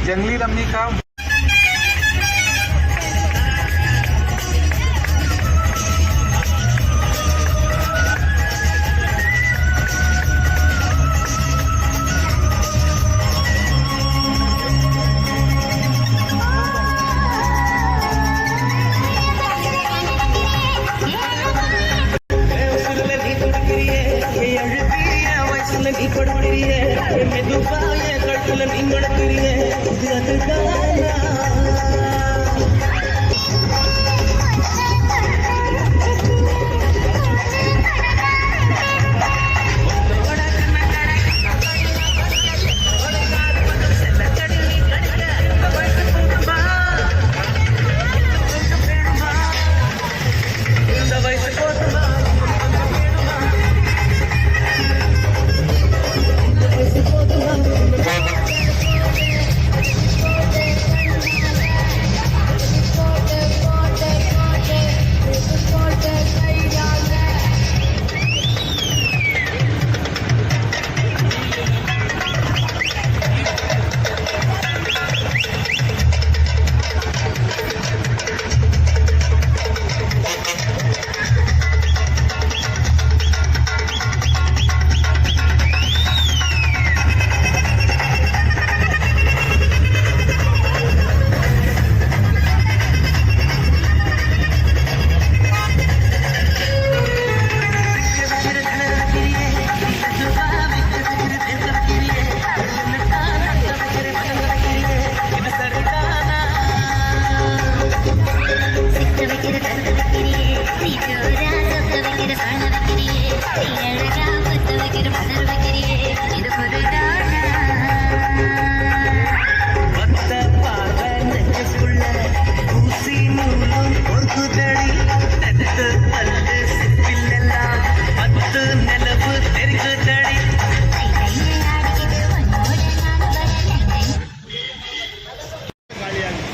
जंगली रमनी का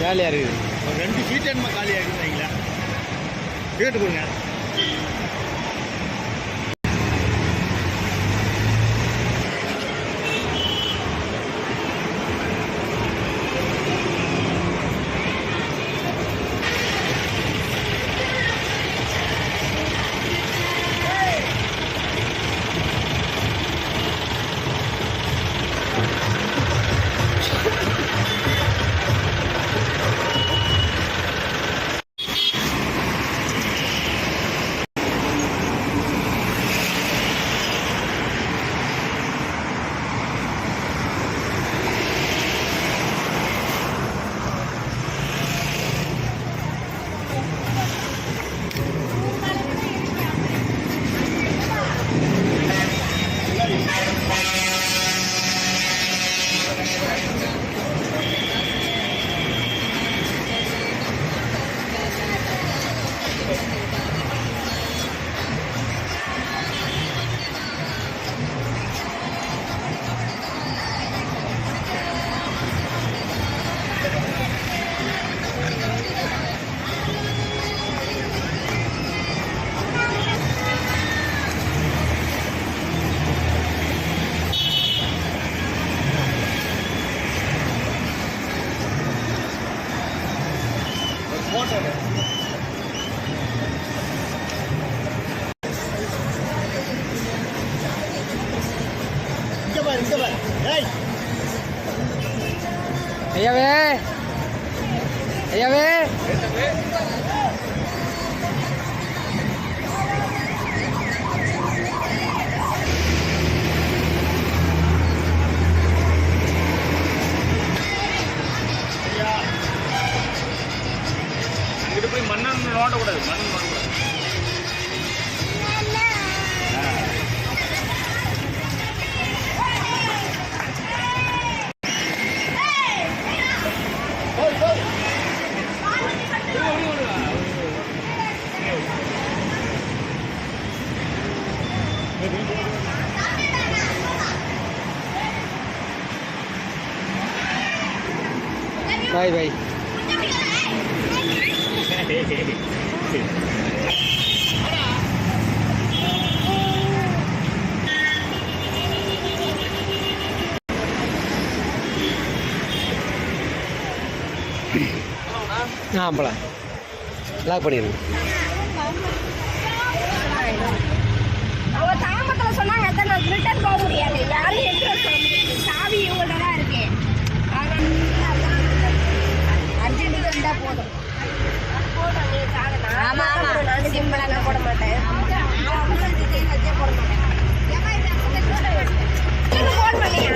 ஜாலியாக இருக்குது. ஒரு 2 சீட் என்ன காலியாக இருக்குங்களா கேட்டு கொடுங்க. ஐயாவே ஐயாவே இங்கிட்டு போய் மண்ணு நோண்டக்கூடாது. பாய் பாய். போகலாம். லாக் பண்ணிடுங்க. அவங்க தாமத்தில் சொன்னாங்க எத்தனை ரிட்டர்ன் போக முடியாது, யாரும் எடுத்து சொல்ல முடியாது, சாவி இவங்கள்ட்ட தான் இருக்கு. அர்ஜென்ட்டுக்கு இருந்தால் போதும். ஆமாம் ஆமாம், நான் சிம்பிளாக போட மாட்டேன், வச்சே போட மாட்டேன். ஃபோன் பண்ணியா?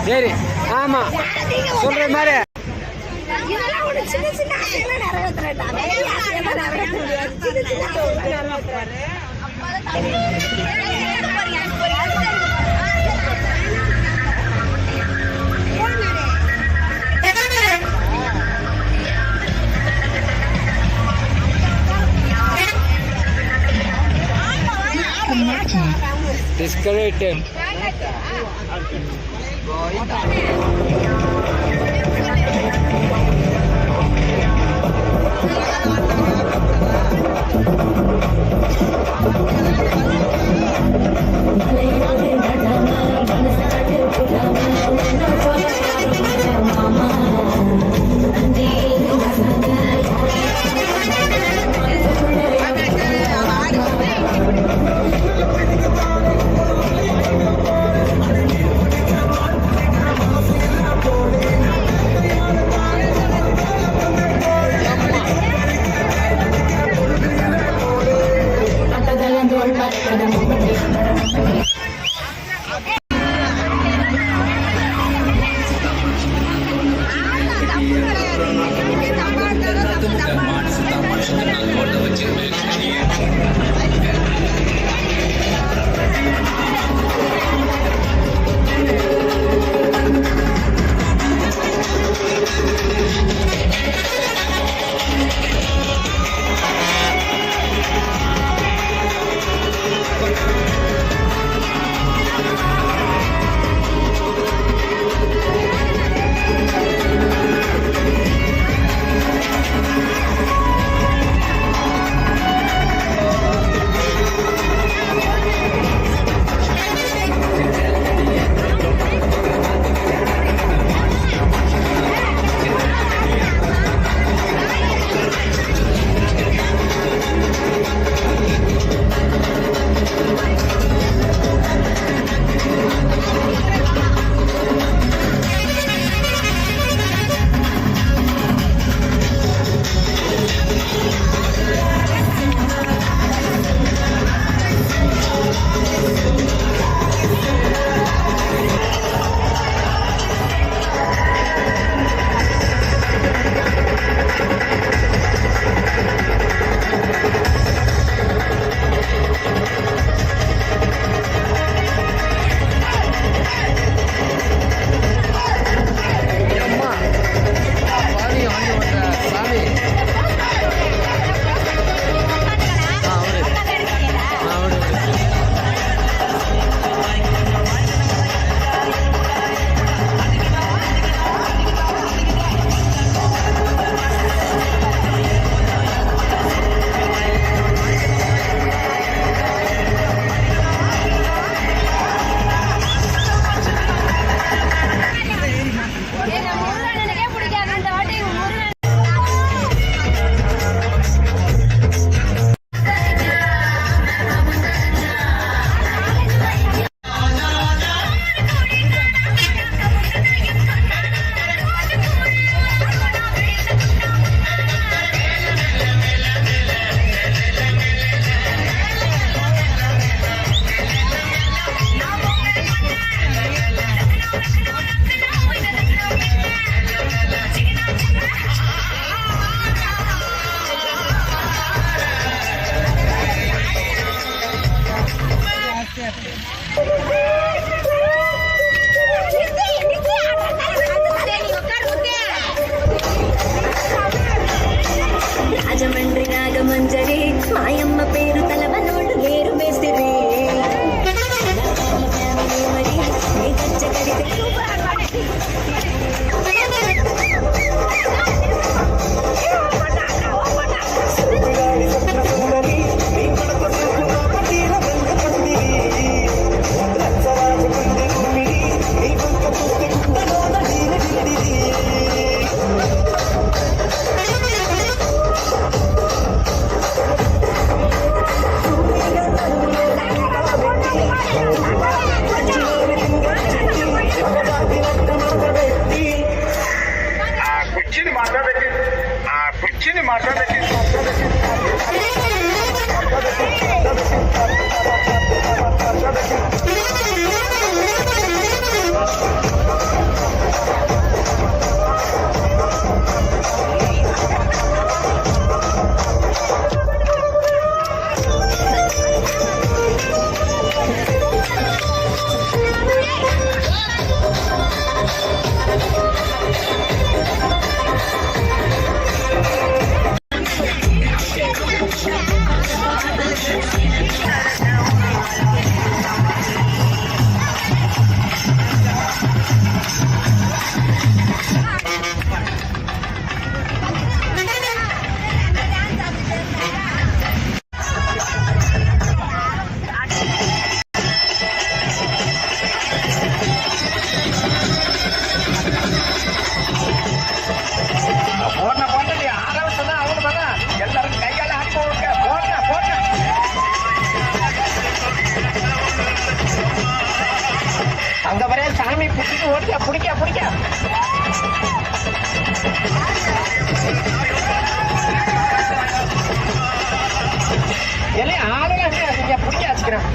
சரி, ஆமாம் சொல்கிற மாதிரி. இதெல்லாம் ஒரு சின்ன சின்ன ஆசையெல்லாம் நிறைவேற்றுறேன். நிறைய ஆசையெல்லாம் நிறைவேற்ற முடியாது. சின்ன சின்ன disconnected. அங்க வரைய சாமி பிடிச்சிட்டு ஓட்டியா பிடிக்க பிடிக்க எல்லாம் ஆளுங்க நீங்க பிடிக்க வச்சுக்கிறேன்.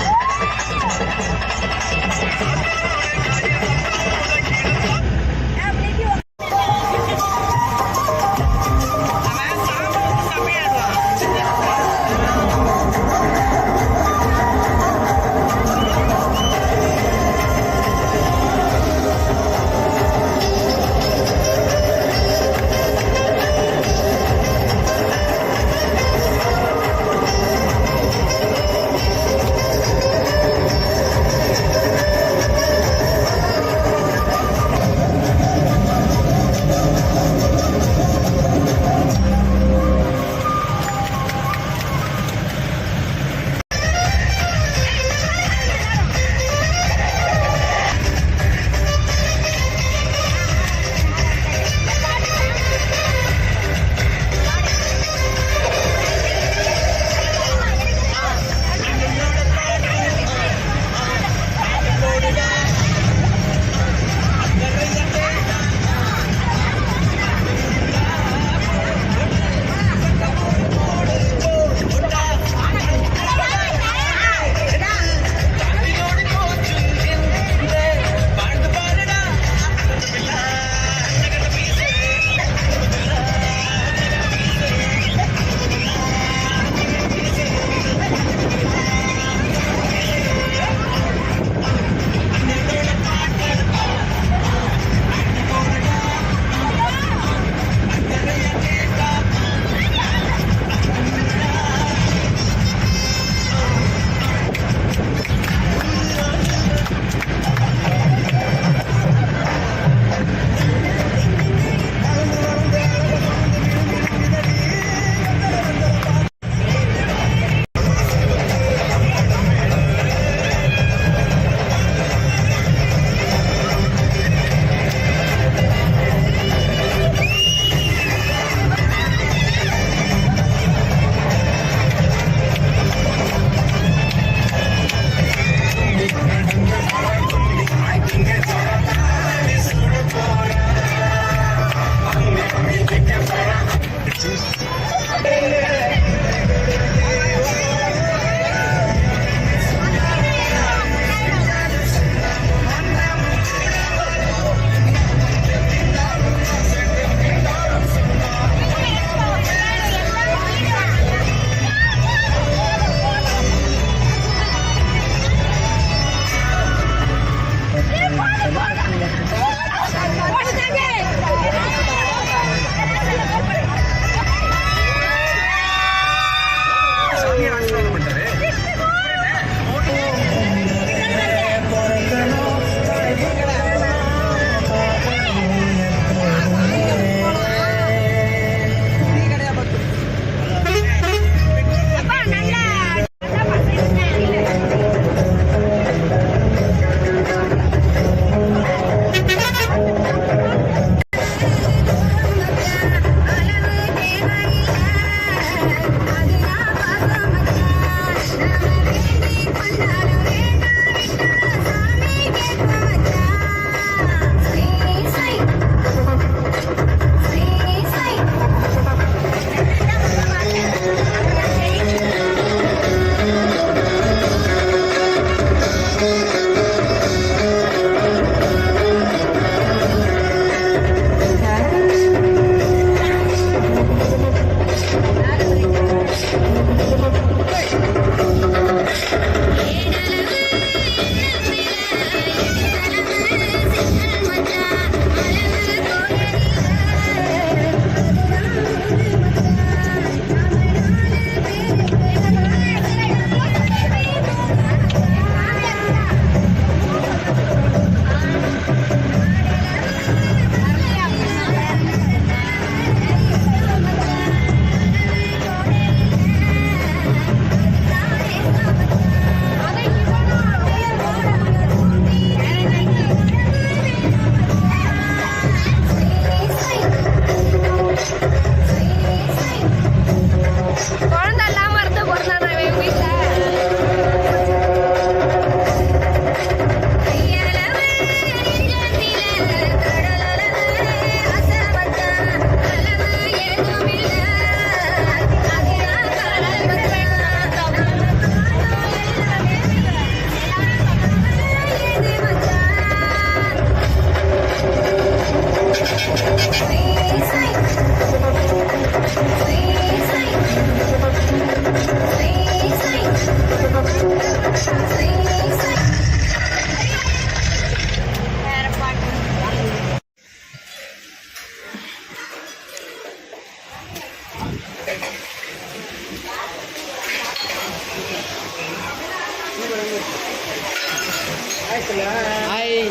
ஹாய்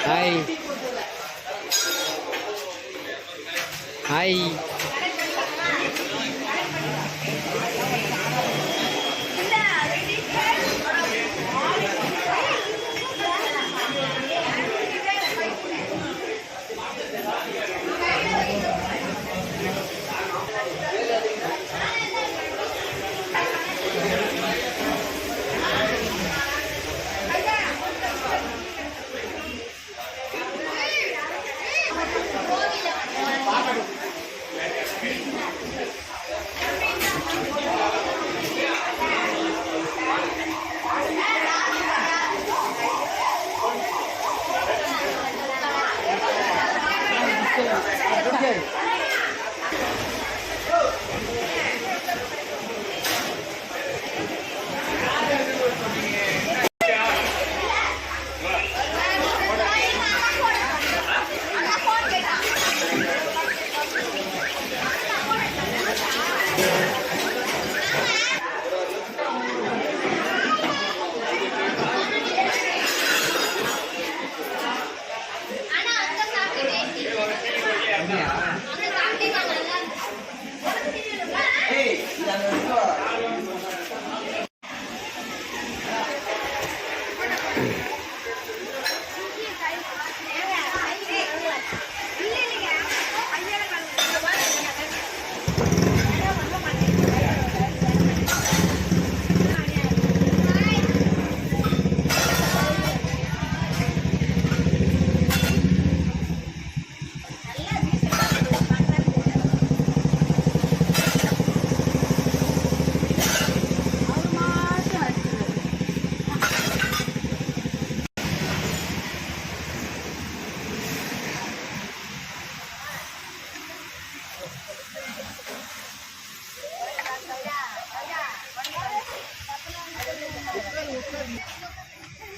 ஹாய் ஹாய்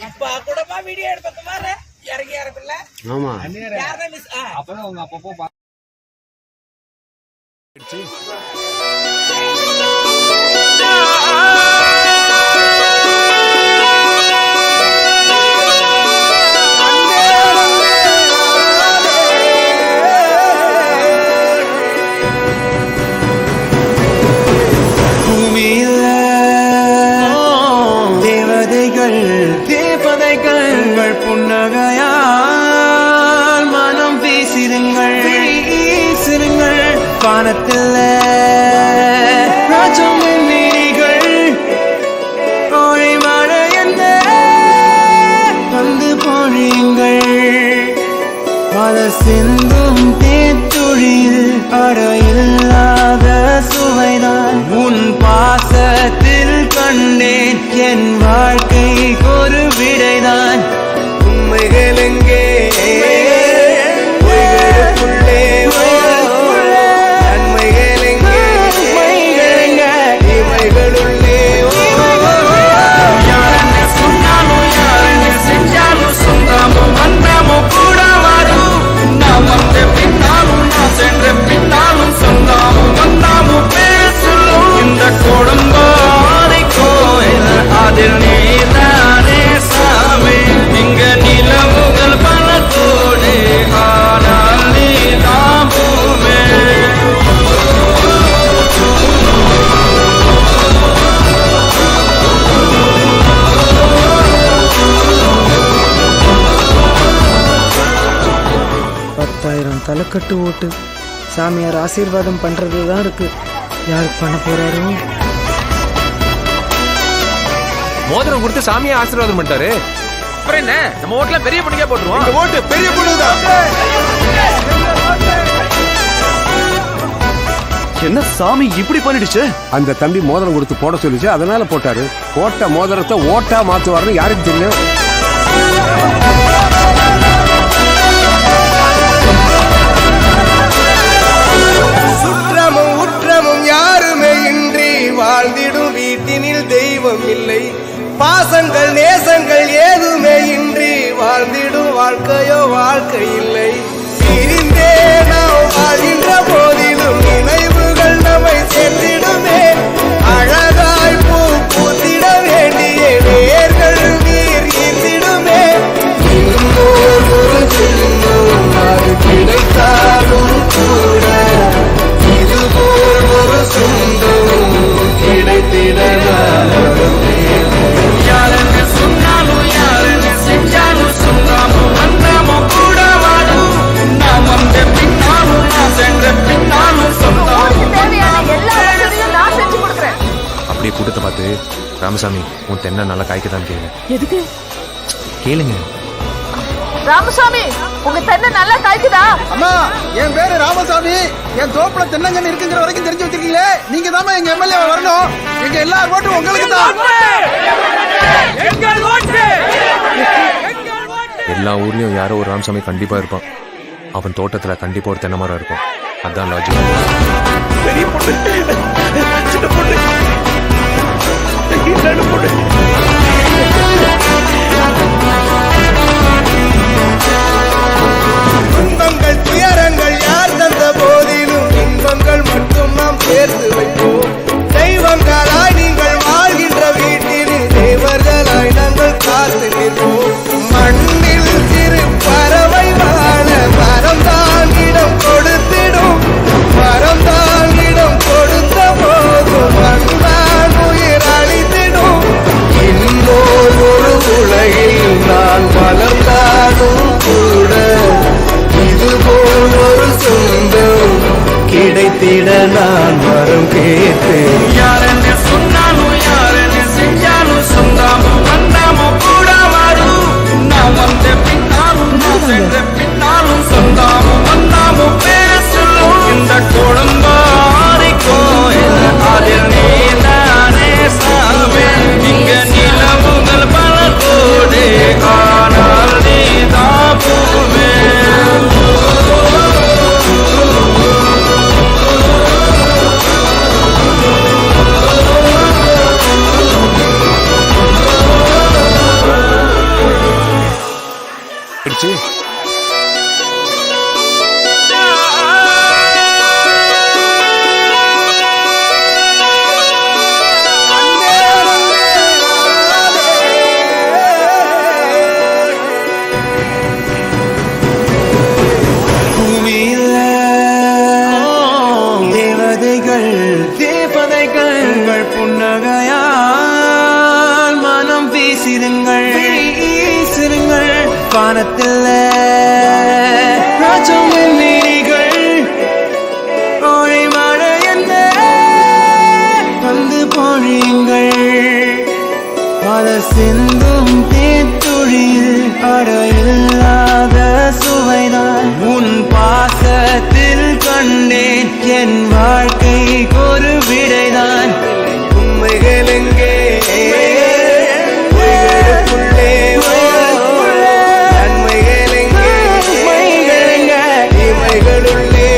அப்பா கூடப்பா வீடியோ எடுப்பது மாதிரி இறங்கி இறப்பில்ல ஆமா யாரதான் மிஸ் அப்பதான் உங்க அப்பப்போ புன்னகையால் மனம் பேசிருங்கள் வானத்தில் ராஜமின் நீரிகள் கோழி மழை என்ன வந்து பொழியுங்கள் மழை சிந்தும் தேத்துழியில் அடையில்லாத சுவைதான் உன் பாசத்தில் கண்டேன் என் வாழ்க்கைக்கு ஒரு விடைதான் உண்மைகள் எங்கே பொய்களுக்குள்ளே நன்மைகள் எங்கே இமைகளுள்ளே யாரென்ன சொன்னாலும் யாரென்ன செஞ்சாலும் சொந்தாமும் வந்தாமும் கூட வரும் நான் வந்த பின்னாலும் நான் சென்ற பின்னாலும் சொந்தாமும் வந்தாமும் பேசும் இந்த குடும்பாதி கோயில் அதில் நீதானே சாமி இங்க நிலவுகள் பல கோடி ஆனால் நீதான் பூமே பத்தாயிரம் தலைக்கட்டு ஓட்டு சாமியார் ஆசீர்வாதம் பண்றது தான் இருக்கு. யாருக்கு பண்ண போறாரோ? மோதிரம் கொடுத்து சாமியை ஆசீர்வாதம் பண்ணிட்டாரு. அப்புறம் என்ன, நம்ம ஓட்டுல பெரிய பொண்ணுக்கே போட்டுருவோம். ஓட்டு பெரிய பொண்ணுதான். என்ன சாமி இப்படி பண்ணிடுச்சு? அந்த தம்பி மோதிரம் கொடுத்து போட சொல்லிச்சு, அதனால போட்டாரு. போட்ட மோதிரத்தை ஓட்டா மாத்துவாருன்னு யாருக்கு தெரியும்? சுற்றமும் உற்றமும் யாருமே இன்றி வாழ்ந்திடும் வீட்டினில் தெய்வம் இல்லை. பாசங்கள் நேசங்கள் ஏதுமே இன்றி வாழ்ந்திடும் வாழ்க்கையோ வாழ்க்கை இல்லை. பிரிந்தே நாம் வாழ்கின்ற போதிலும் நினைவுகள் நம்மை சேர்த்திடுமே. அழகாய் பூ கூட்டத்தை பார்த்து ராமசாமி உன் தென்னை நல்லா காய்க்கதான் கேளுங்க. எதுக்கு கேளுங்க. ராமசாமி உங்க தென்னை நல்லா காய்க்குதா? அம்மா, என் பேரு ராமசாமி. என் தோப்புல தென்னங்கன்னு இருக்குங்கிற வரைக்கும் தெரிஞ்சு வச்சிருக்கீங்களே. நீங்க தான் எங்க எம்எல்ஏ வரணும். எங்க எல்லா ஓட்டும் உங்களுக்கு தான். எல்லா ஊர்லயும் யாரோ ஒரு ராமசாமி கண்டிப்பா இருப்பான். அவன் தோட்டத்துல கண்டிப்பா ஒரு தென்னை மரம் இருக்கும். அதான் லாஜிக். பெரிய பொண்ணு, சின்ன பொண்ணு, இல்லன்னு பொண்ணு. துன்பங்கள் துயரங்கள் யார் தந்த போதிலும் இன்பங்கள் மட்டும் நாம் சேர்த்து வைப்போம். தெய்வங்களாய் நீங்கள் வாழ்கின்ற வீட்டில் தேவர்களாய் நாங்கள் காத்து நிற்போம். மண்ணில் சிறு பறவை வாழ மரம்தான் இடம் கொடுத்திடும். மரம்தான் இடம் கொடுத்த போதும் மண்தான் உயிர் அளித்திடும். இன்னொரு ஒரு உலகில் நான் வளர்ந்தாலும் கூட இதுபோல் ஒரு சொந்தம் கிடைத்திட நான் வரம் கேட்டேன். யாரென்ன சொன்னாலும் யாரென்ன செஞ்சாலும் சொந்தாமும் வந்தாமும் கூட வரும். நான் வந்த பின்னாலும் நான் சென்ற பின்னாலும் சொந்தாமும் வந்தாமும் பேசலும். இந்த குடும்பாரி கோயில் அதில் நீதானே சாமி. இங்க நிலவுகள் பல கோடி ஆனால் நீதான் பூவே. தேவதைகள் புன்னகையால் மனம் பேசிருங்கள் வானத்தில் ராஜமின் நீரிகள் ஓழை மழை என்ன வந்து பொழியுங்கள். பல சிந்தும் தேத்துழியில் அடையில்லாத சுவைதான் உன் பாசத்தில் கண்டேன். என் வாழ்க்கைக்கு ஒரு விடைதான். உண்மைகள் எங்கே உயிர்களுக்குள்ளே நன்மைகள் எங்கே இமைகளுள்ளே.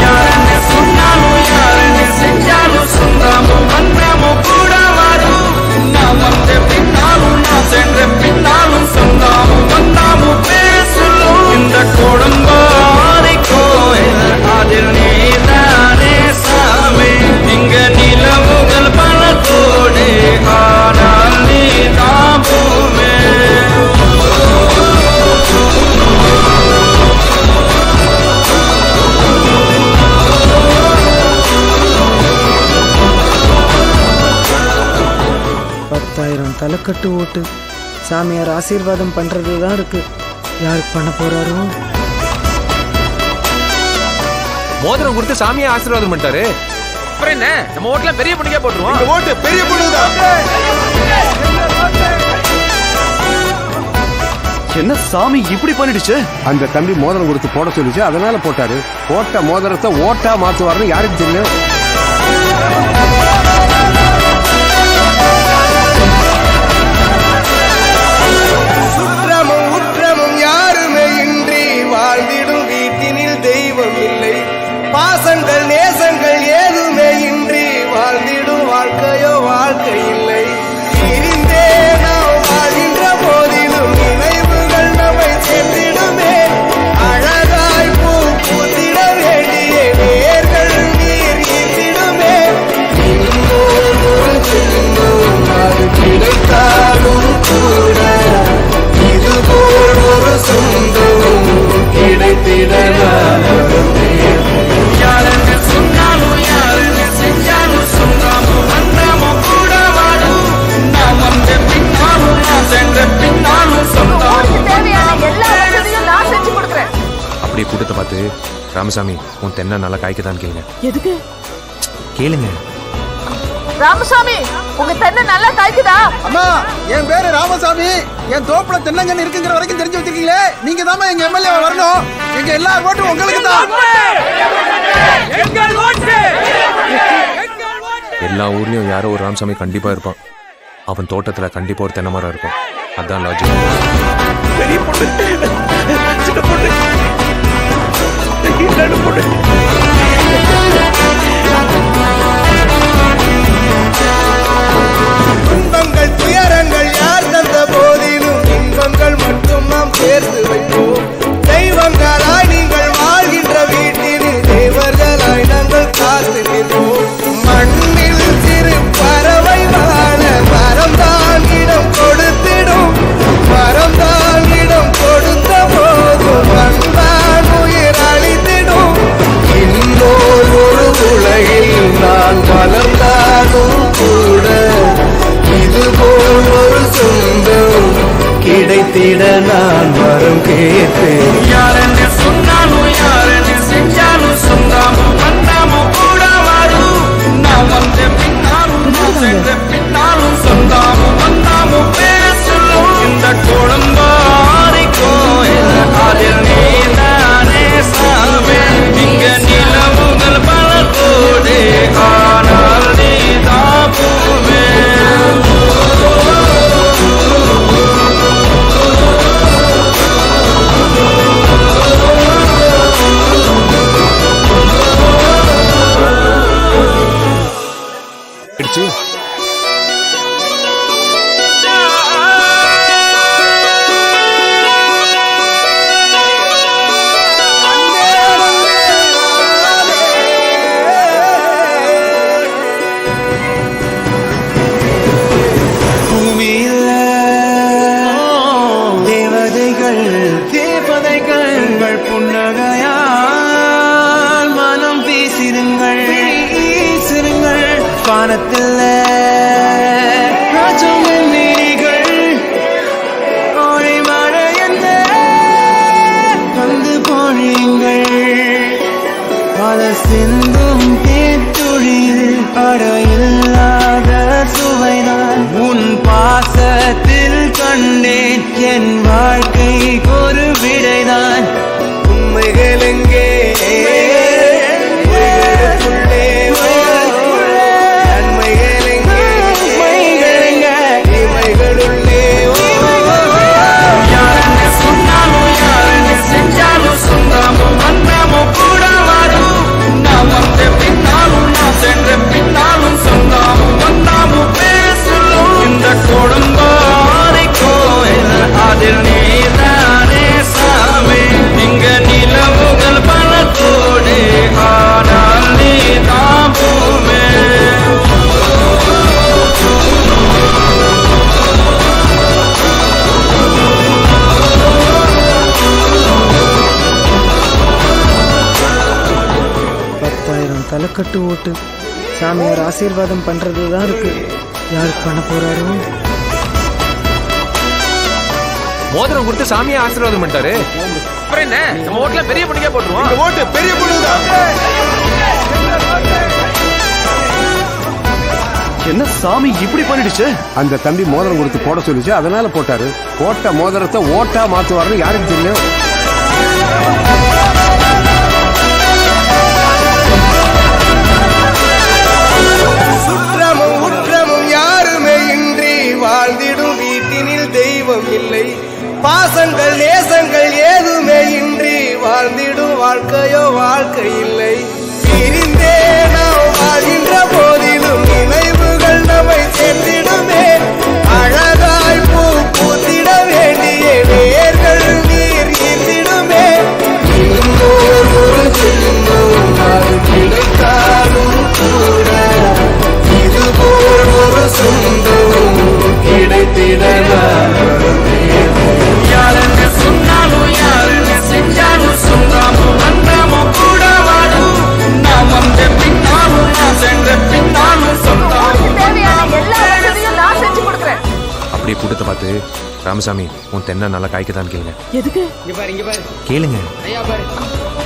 யாரென்ன சொன்னாலும் யாரென்ன செஞ்சாலும் சொந்தாமும் வந்தாமும் கூட வரும். நான் வந்த பின்னாலும் நான் சென்ற பின்னாலும் சொந்தாமும் வந்தாமும் பேசலும். இந்த குடும்பாரி கோயில் அதில் நீதானே சாமி. இங்க நிலவுகள் பல கோடி ஆனால் நீதான் பூவே. பத்தாயிரம் தலைக்கட்டு ஓட்டு சாமியார் ஆசீர்வாதம் பண்றது தான் இருக்கு. யாருக்கு பண்ண போறாரோ? மோதிரம் கொடுத்து சாமியை ஆசீர்வாதம் பண்ணிட்டாரு. அப்புறம் என்ன, நம்ம ஓட்டுல பெரிய பொண்ணுக்கே போட்டுருவோம். ஓட்டு பெரிய பொண்ணுதான். என்ன சாமி இப்படி பண்ணிடுச்சு? அந்த தம்பி மோதிரம் கொடுத்து போட சொல்லிச்சு, அதனால போட்டாரு. போட்ட மோதிரத்தை ஓட்டா மாத்துவாருன்னு யாருக்கு தெரியும்? சுற்றமும் உற்றமும் யாருமே இன்றி வாழ்ந்திடும் வீட்டினில் தெய்வம் இல்லை. பாசங்கள் நேசங்கள் ஏதுமே இன்றி வாழ்ந்திடும் வாழ்க்கையோ வாழ்க்கை இல்லை. பிரிந்தே நாம் வாழ்கின்ற போதிலும் நினைவுகள் நம்மை சேர்ந்திடுமே. அழகாய் பூ பூத்திட வேண்டிய வேர்கள் நீர் ஈர்த்திடுமே. இன்னொரு ஜென்மம் அது கிடைத்தாலும் கூட இதுபோல் ஒரு சொந்தம் கிடைத்திட யாரென்ன சொன்னாலும் யாரென்ன செஞ்சாலும் சொந்தாமும் வந்தாமும் கூட வரும். நான் வந்த பின்னாலும் நான் சென்ற பின்னாலும் சொந்தாமும் தேவையான எல்லா வசதியும் நான் செஞ்சு கொடுக்குறேன். அப்படியே கூட்டத்தை பார்த்து ராமசாமி உன் தென்னை நல்லா காய்க்கதான் கேளுங்க. எதுக்கு கேளுங்க. ராமசாமி உங்க தென்னை நல்லா காய்க்குதா? அம்மா என் பேரு ராமசாமி. என் தோப்புல தென்னங்கன்னு இருக்குங்கிற வரைக்கும் தெரிஞ்சு வச்சிருக்கீங்களே. நீங்க தாமா எங்க எம்எல்ஏ வரணும். எங்க எல்லா ஓட்டும் உங்களுக்கு தான். எல்லா ஊர்லயும் யாரோ ஒரு ராமசாமி கண்டிப்பா இருப்பான். அவன் தோட்டத்துல கண்டிப்பா ஒரு தென்னை மரம் இருக்கும். அதான் லாஜிக். பெரிய பொண்ணு சின்ன பொண்ணு இல்லன்னு பொண்ணு. துன்பங்கள் துயரங்கள் யார் தந்த போதிலும் இன்பங்கள் மட்டும் நாம் சேர்த்து வைப்போம். தெய்வங்களாய் நீங்கள் வாழ்கின்ற வீட்டினில் தேவர்களாய் நாங்கள் காத்து நிற்போம். மண்ணில் சிறு பறவை வாழ மரம்தான் இடம் கொடுத்திடும். மரம்தான் இடம் கொடுத்த போதும் மண்தான் உயிர் அளித்திடும். இன்னொரு ஒரு உலகில் நான் வளர்ந்தாலும் கூட இதுபோல் ஒரு சொந்தம் கிடைத்திட நான் வரம் கேட்பேன். யாரென்னு சொன்னாலும் யாரென்னு செஞ்சாலும் சொந்தாமும் வந்தாமும் கூட வரும். நான் வந்த பின்னாலும் நான் சென்ற பின்னாலும் சொந்தாமும் வந்தாமும் பேசலும். இந்த குடும்பாரி கோயில் அதில் நீதானே சாமி. இங்க நிலவுகள் பல கோடி ஆனால் நீதான் பூவே. பூமியில் தேவதைகள் தேவதைகள் புன்னகையால் மனம் பேசிருங்கள் வீசிருங்கள். வானத்தில் கோழி மழை என்ன வந்து பொழியுங்கள். பல சிந்தும் தேத்துழியில் அடையில்லாத சுவைதான் உன் பாசத்தில் கண்டேன். என் வாழ்க்கை ஒரு விடைதான். உண்மைகள் எங்கே நன்மைகள் எங்கே இமைகளுள்ளே. யாரென்னு சொன்னாலும் யாரென்னு செஞ்சாலும் சொந்தாமும் வந்தாமும் கூட வரும். நான் வந்த பின்னாலும் நான் சென்ற பின்னாலும் சொந்தாமும் வந்தாமும் பேசலும். இந்த குடும்பாரி கோயில் அதில் நீதானே சாமி. இங்க நிலவுகள் பல கோடி ஆனால் நீதான் பூமே. தலைக்கட்டு ஓட்டு சாமியார் ஆசீர்வாதம் பண்றது தான் இருக்கு. யாருக்கு பண்ண போறாரோ? மோதிரம் கொடுத்து சாமியை ஆசீர்வாதம் பண்ணிட்டாரு. அப்புறம் என்ன, நம்ம ஓட்டுல பெரிய பொண்ணுக்கே போட்டுருவோம். ஓட்டு பெரிய பொண்ணுதான். என்ன சாமி இப்படி பண்ணிடுச்சு? அந்த தம்பி மோதிரம் கொடுத்து போட சொல்லிச்சு, அதனால போட்டாரு. போட்ட மோதிரத்தை ஓட்டா மாத்துவாருன்னு யாருக்கு தெரியும்? சுற்றமும் உற்றமும் யாருமே இன்றி வாழ்ந்திடும் வீட்டினில் தெய்வம் இல்லை. பாசங்கள் நேசங்கள் ஏதுமே இன்றி வாழ்ந்திடும் வாழ்க்கையோ வாழ்க்கை இல்லை. பிரிந்தே நாம் வாழ்கின்ற போதிலும் நினைவுகள் நம்மை சேர்த்திடுமே. அழகாய் பூ பூத்திட வேண்டிய வேர்கள் நீர் ஈர்த்திடுமே. இன்னொரு ஒரு சின்னம் அது கிடைத்தாலும் கூட இதுபோல் ஒரு சொந்தம் கிடைத்திட யாரென்னு சொன்னாலும் யாரென்னு செஞ்சாலும் சொந்தாமும் வந்தாமும் கூட வரும். நான் வந்த பின்னாலும் நான் சென்ற பின்னாலும் சொந்தாமும் தேவையான எல்லா வசதியும் நான் செஞ்சு கொடுக்குறேன். அப்படியே கூட்டத்தை பார்த்து, ராமசாமி உன் தென்னை நல்லா காய்க்குதான்னு கேளுங்க. எதுக்கு? இங்க பாரு கேளுங்க. ஐயா பாரு.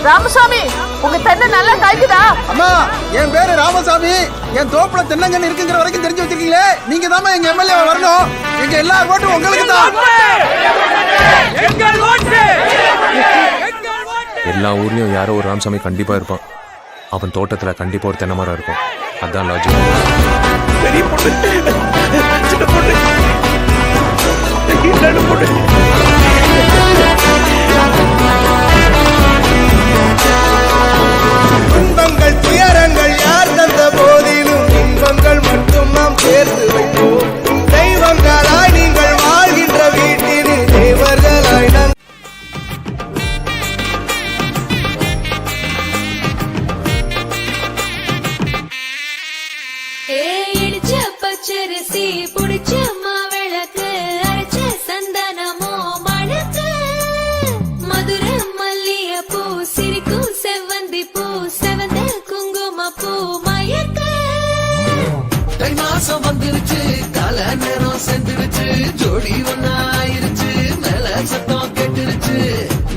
ராமசாமி உங்க தென்னை நல்லா காய்க்குதா? அம்மா என் பேரு ராமசாமி. என் தோப்புல தென்னங்கன்னு இருக்குங்கிற வரைக்கும் தெரிஞ்சு வச்சிருக்கீங்களே. நீங்க தாமா எங்க எம்எல்ஏ வரணும். எங்க எல்லா ஓட்டும் உங்களுக்கு தான். எல்லா ஊர்லயும் யாரோ ஒரு ராமசாமி கண்டிப்பா இருப்பான். அவன் தோட்டத்துல கண்டிப்பா ஒரு தென்னை மரம் இருக்கும். அதான் லாஜிக். பெரிய பொண்ணு சின்ன பொண்ணு இல்லன்னு பொண்ணு. துன்பங்கள் துயரங்கள் யார் தந்த போதிலும் இன்பங்கள் மட்டும் நாம் சேர்த்து வைப்போம். தெய்வங்களாய் நீங்கள் வாழ்கின்ற வீட்டில் தேவர்களாய் நாம் இடிச்ச பச்சரிசி புடிச்ச மாவிளக்கு அரைச்ச சந்தனமோ மணக்கு மதுர மல்லிய பூ சிரிக்கும் செவ்வந்தி பூ செவந்த குங்கும பூ மயக்க தை மாசம் வந்துருச்சு கால நேரம் சென்றுருச்சு ஜோடி ஒன்னாயிருச்சு மேல சத்தம் கேட்டுருச்சு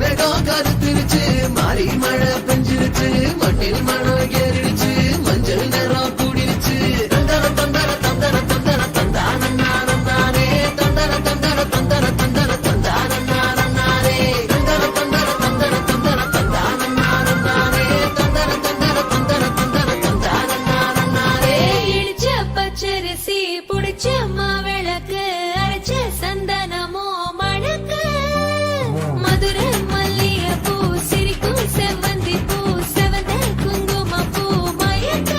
மேகம் கருத்துருச்சு மாறி மழை பெஞ்சிருச்சு மண்ணில் மனம் ஏறிடுச்சு மஞ்சள் நேரம் கூடிருச்சு தந்தர தந்தர தந்தர தந்தர தந்தானே தந்தர தந்தர தந்தர தந்தர தந்தானே தந்தர தந்தர தந்தர தந்தர தந்தானே தந்தர தந்தர தந்தர தந்தர தந்தானே இடிச்ச பச்சரிசி புடிச்ச மாவிளக்கு அரைச்ச சந்தனமோ மணக்கு மதுர மல்லிய பூ சிரிக்கும் செவ்வந்தி பூ செவந்த குங்கும பூ மயக்க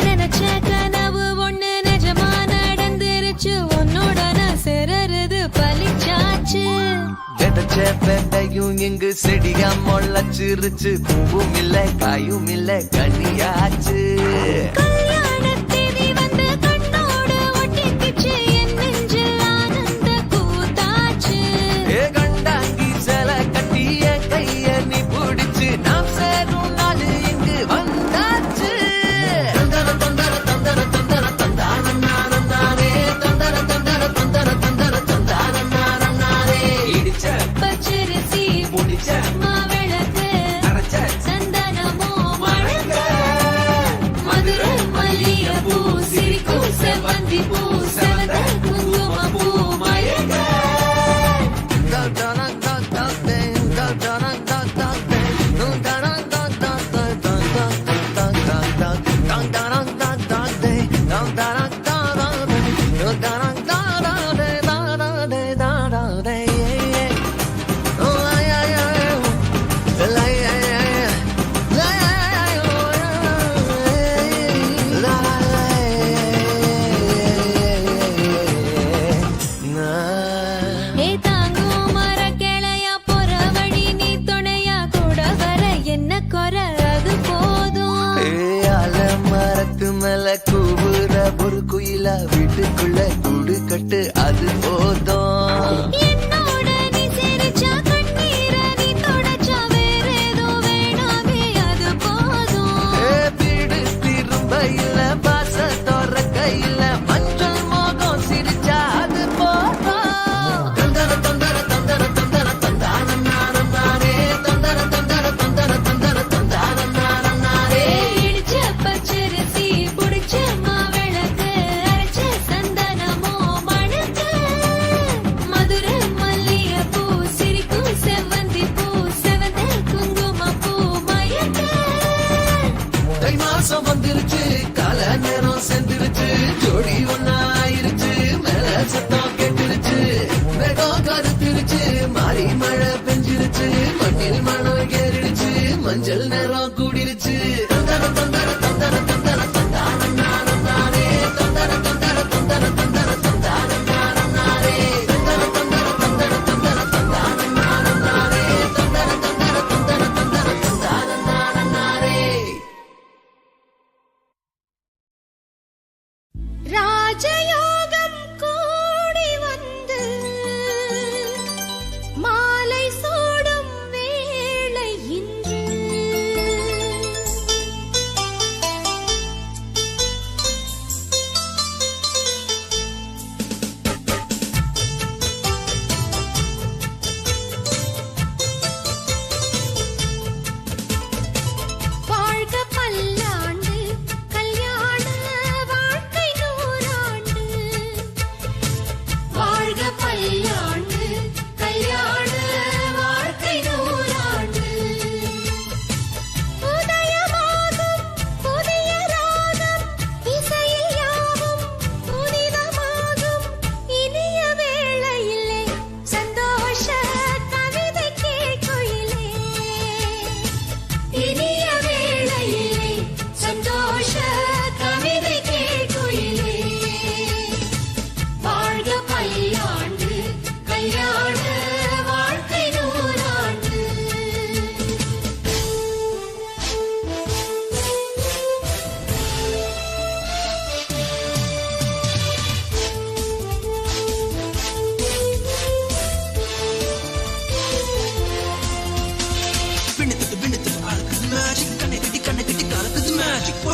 நினைச்ச கனவு ஒண்ணு நிஜமா நடந்துருச்சு உன்னோட நான் சிறருது பலிச்சாச்சு விதைச்ச விதையும் இங்கு செடியா முளைச்சிருச்சு பூவும் இல்ல காயும் இல்ல கனியாச்சு கல்யாணத்தேதி வந்து கண்ணோடு ஒட்டிக்கிச்சு என் நெஞ்சில் ஆனந்த கூத்தாச்சு ஏ கண்டாங்கி சில கட்டிய கைய நீ பிடிச்சு நாம் சேரும் நாள் இங்கு வந்தாச்சு தந்தர தந்தர தந்தர தந்தர தந்தானே தந்தர தந்தர தந்தர தந்தர தந்தானே இடிச்ச பச்சரிசி முடிச்ச மாவிளக்கு அரைச்ச சந்தனமோ மணக்க மதுர மல்லிய பூ சிரிக்கும் செவ்வந்தி பூ செவந்த குங்கும பூ மயக்க ஏ தாங்கும் மர கிளையா போற வழி நீ துணையா கூட வர என்ன குறை அது போதும் மரத்து மேல கூவுற ஒரு குயிலா வீட்டுக்குள்ள கூடு கட்டு அது போதும் என்னோட நீ சிரிச்சா கண்ணீர நீ தொடச்சா வேற ஏதோ வேணாமே அது போதும் வீடு திரும்ப இல்ல பாச தோற கையில மஞ்சள் மோகம் சிரிச்சா அது போதும் தந்தர தந்தர தந்தர தந்தர தந்தானே தந்தர தந்தர தந்தர தந்தர தந்தானே இடிச்ச பச்சரிசி புடிச்ச மாவிளக்கு அரைச்ச சந்தனமோ மணக்க மதுர மல்லிய பூ சிரிக்கும் செவ்வந்தி பூ செவந்த குங்கும பூ மயக்க தை மாசம் வந்துருச்சு கால நேரம் சென்றுருச்சு ஜோடி ஒன்னாயிருச்சு மேல சத்தம் கேட்டுருச்சு மேகம் கருத்துருச்சு மாறி மழை பெஞ்சிருச்சு மண்ணில் மனம் ஏறிடுச்சு மஞ்சள் நேரம் கூடிருச்சு தந்தர தந்தர தந்தர தந்தர தந்தானே தந்தர தந்தர தந்தர தந்தர தந்தானே தந்தர தந்தர தந்தர தந்தர தந்தானே தந்தர தந்தர தந்தர தந்தர தந்தானே ராஜயோகம் கூடி வந்து மாலை சூடும் வேளை இன்று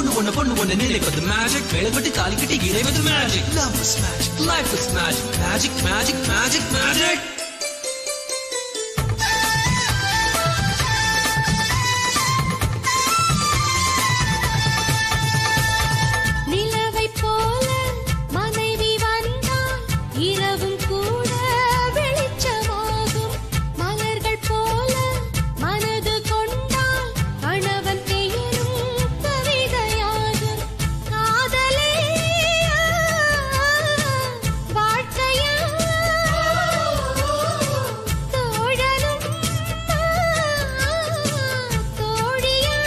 பொண்ணு நினைப்பது மேஜிக் வேலைப்பட்டு தாலி கட்டி இறைவது magic love is magic life is magic magic magic magic magic நிலவை போல மனைவி வந்தால் இரவும் கூட வெளிச்சமாகும் மலர்கள் போல மனது கொண்டால் கணவன் பெயரும் கவிதையாகும் காதலே வாழ்க்கையா தோழனும் தோழியா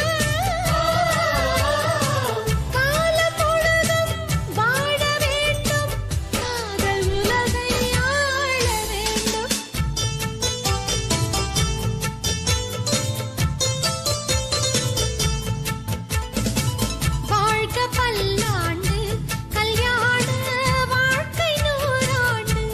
காலம் முழுதும் வாழ வேண்டும் காதல் உலகை ஆள வேண்டும் வாழ்க பல்லாண்டு கல்யாண வாழ்க்கை நூறாண்டு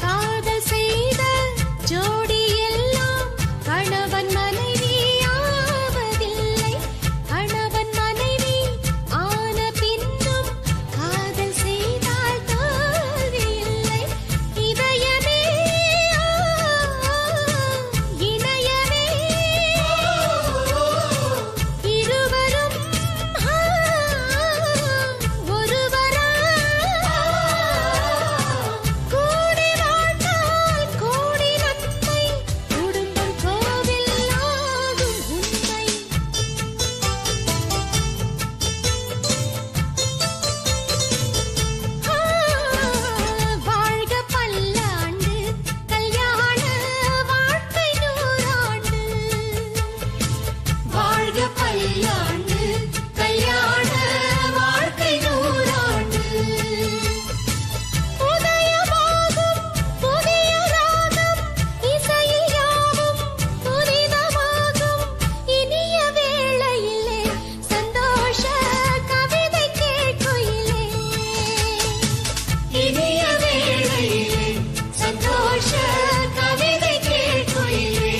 காதல் செய்த ஜோடி எல்லாம் கணவன் மனைவி ஆவதில்லை கணவன் மனைவி ஆன பின்னும் காதல் செய்தால் தோல்வி இல்லை இதயமே இணையவே இருவரும் ஒருவரா கூடி வாழ்ந்தால் கோடி நன்மை குடும்பம் கோவில் ஆகும் உண்மை வாழ்க பல்லாண்டு கல்யாண வாழ்க்கை நூறாண்டு வாழ்க பல்லாண்டு கல்யாண வாழ்க்கை நூறாண்டு உதயமாகும் புதிய ராகம் இசையில் யாவும் புனிதமாகும் இனிய வேளையிலே சந்தோஷ கவிதை கேட்குயிலே இனிய வேளையிலே சந்தோஷ கவிதை கேட்குயிலே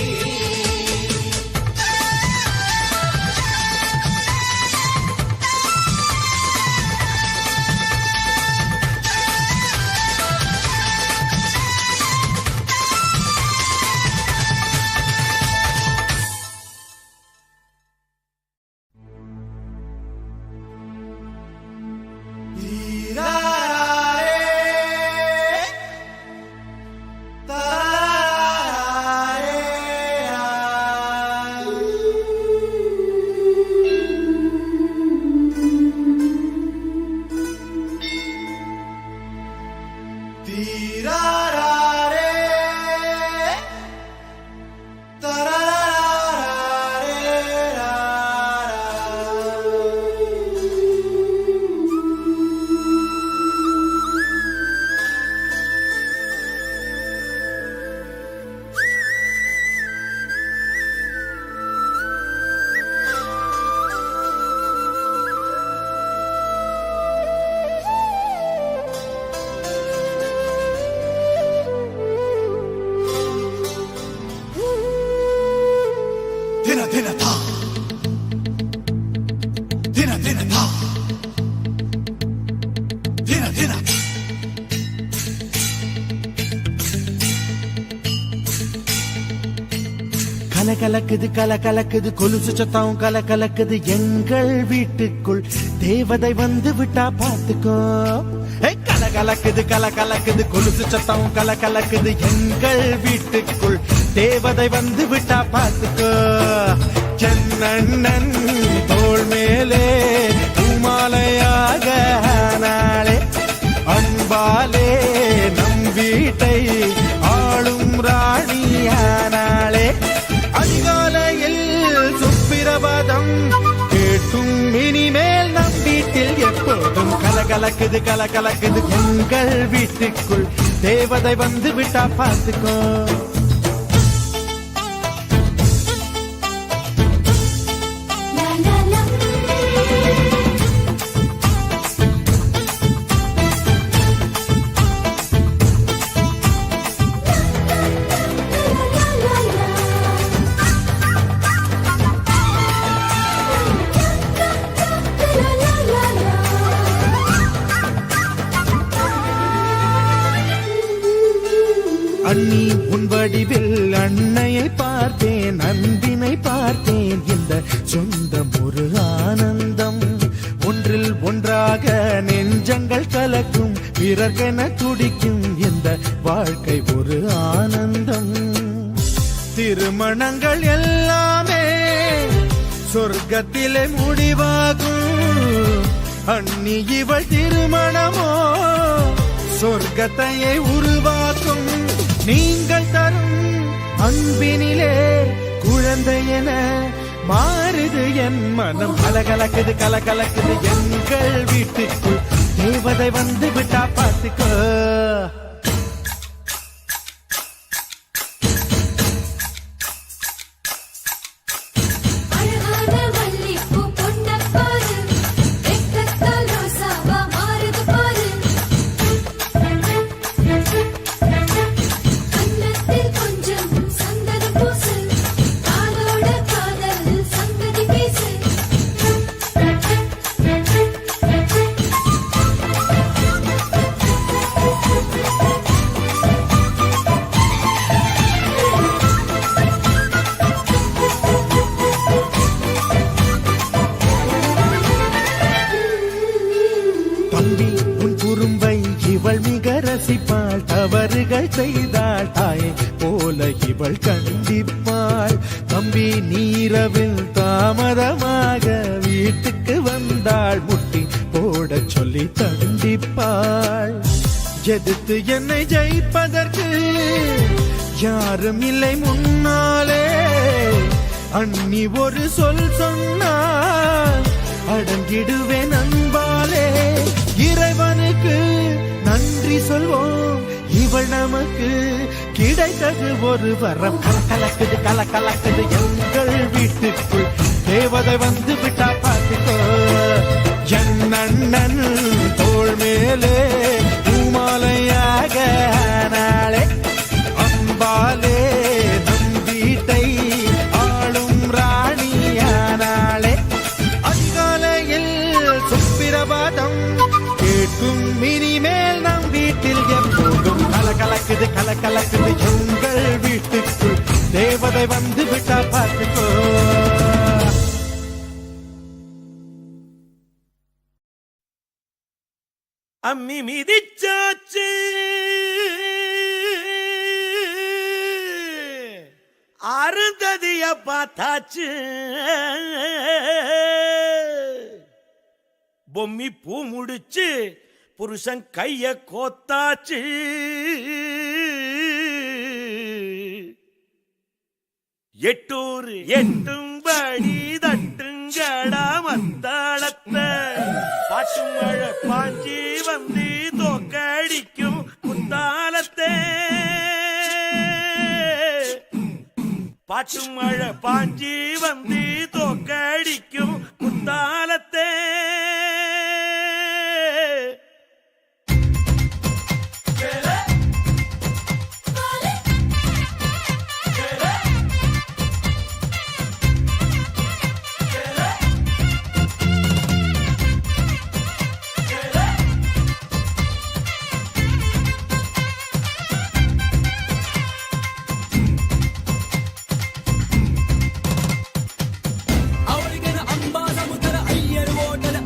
கலகலக்குது கலகலக்குது கொலுசு சத்தம் கலகலக்குது எங்கள் வீட்டுக்குள் தேவதை வந்து விட்டா பாத்துக்கோ கலகலக்குது கலகலக்குது கொலுசு சத்தம் கலகலக்குது எங்கள் வீட்டுக்குள் தேவதை வந்து விட்டா பாத்துக்கோ சென்னண்ணன் தோள் மேலே பூமாலையாக நாளே அன்பாலே நம் வீட்டை ஆளும் ராணியானாளே அதிகாலையில் சுப்பிரபாதம் கேட்டும் இனிமே எப்போதும் கலகலக்குது கலகலக்குது எங்கள் வீட்டுக்குள் தேவதை வந்து விட்டா பார்த்துக்கோ. அண்ணி உன் வடிவில் அன்னையை பார்த்தேன், அன்பினை பார்த்தேன். இந்த சொந்தம் ஒரு ஆனந்தம், ஒன்றில் ஒன்றாக நெஞ்சங்கள் கலக்கும், பிறர்கென துடிக்கும். இந்த வாழ்க்கை ஒரு ஆனந்தம். திருமணங்கள் எல்லாமே சொர்க்கத்திலே முடிவாகும். அண்ணி இவள் திருமணமோ சொர்க்கத்தையே உருவாக்கும். நீங்கள் தரும் அன்பினிலே குழந்தையென மாறுது என் மனம். கலகலக்குது கலகலக்குது எங்கள் வீட்டுக்குள் தேவதை வந்து விட்டா பார்த்துக்கோ. தவறுகள் செய்தாள் தாயை போல இவள் கண்டிப்பாள். தம்பி நீரவில் தாமதமாக வீட்டுக்கு வந்தாள், முட்டி போட சொல்லி தண்டிப்பாள். எதிர்த்து என்னை ஜெயிப்பதற்கு யாரும் இல்லை முன்னாலே. அண்ணி ஒரு சொல் சொன்னால் அடங்கிடுவேன் அன்பாலே. இறைவனுக்கு நன்றி சொல்வோம், இவள் நமக்கு கிடைத்தது ஒரு வரம். கலக்கலக்குது கலக்கலக்குது எங்கள் வீட்டுக்குள் தேவதை வந்து விட்டா பார்த்துக்கோ. என் அண்ணன் தோள் மேலே பூமாலையாக நாளே அன்பாலே நம் வீட்டை ஆளும் ராணியானாளே. அதிகாலையில் சுப்பிரபாதம் கேட்கும் இனிமேல் நம் வீட்டில் எப்போதும் கலகலக்குது கலகலக்குது எங்கள் வீட்டுக்குள் தேவதை வந்து விட்டா பார்த்துக்கோ. அம்மி மிதிச்சாச்சு அருந்ததிய பார்த்தாச்சு, பொம்மி பூ முடிச்சு புருஷன் கைய கோத்தாச்சு. எட்டூர் எட்டும்படி தட்டுங்கடா மத்தாளத்தை, பாட்டு மழை பாஞ்சி வந்து தோக்கடிக்கும் குத்தாலத்தே. பாட்டு மழை பாஞ்சி வந்து தோக்கடிக்கும் குத்தாலத்தே. ಅವರಿಗೆನ ಅಂಬಾದ ಮುದ್ದರ ಅಯ್ಯರು ಓಟದ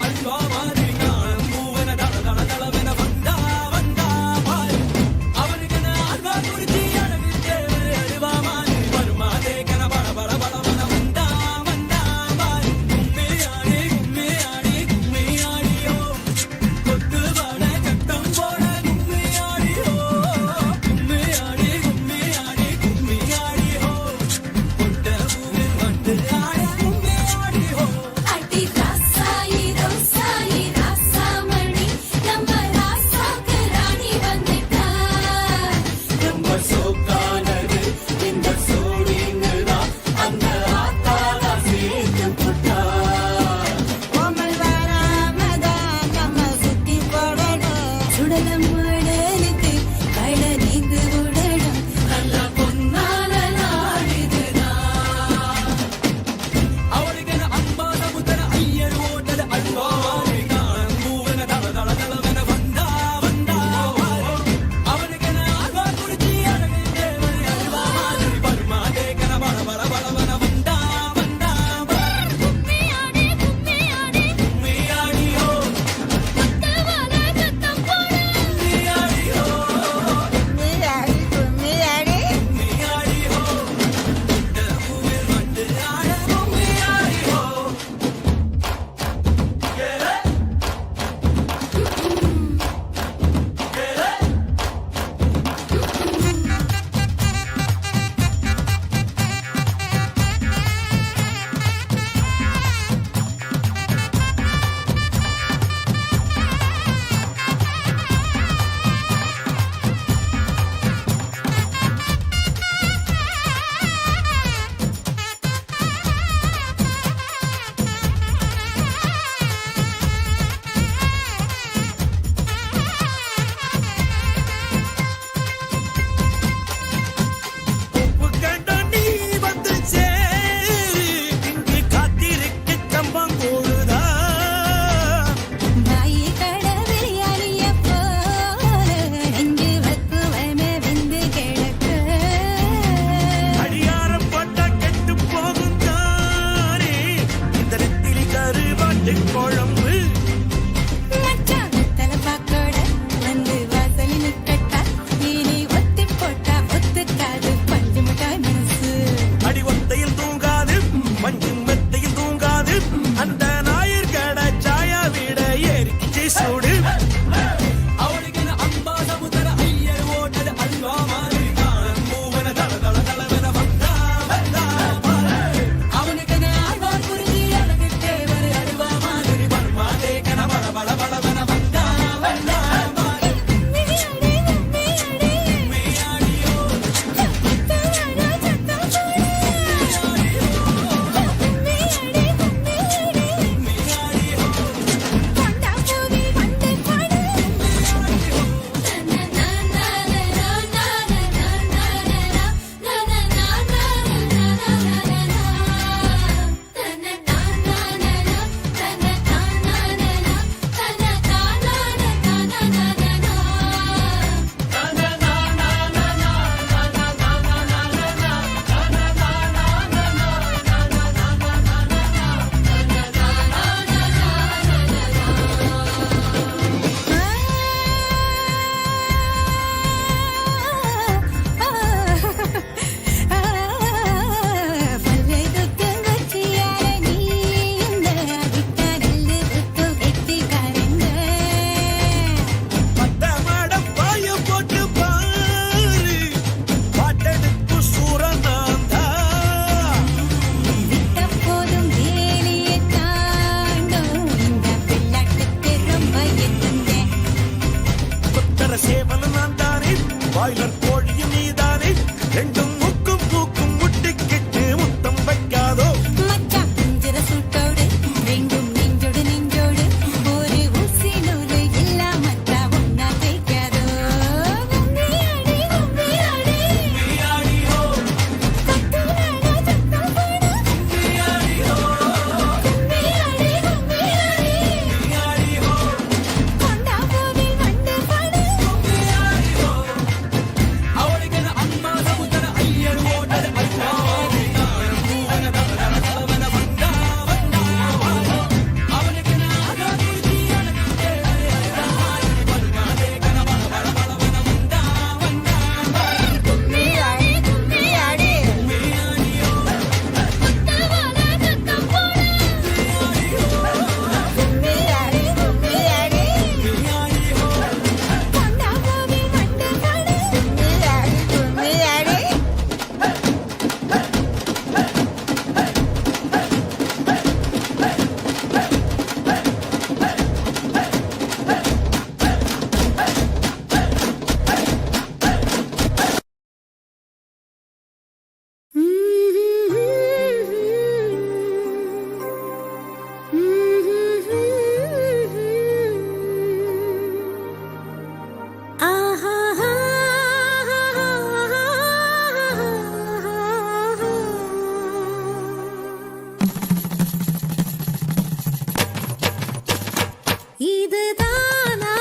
இதுதானா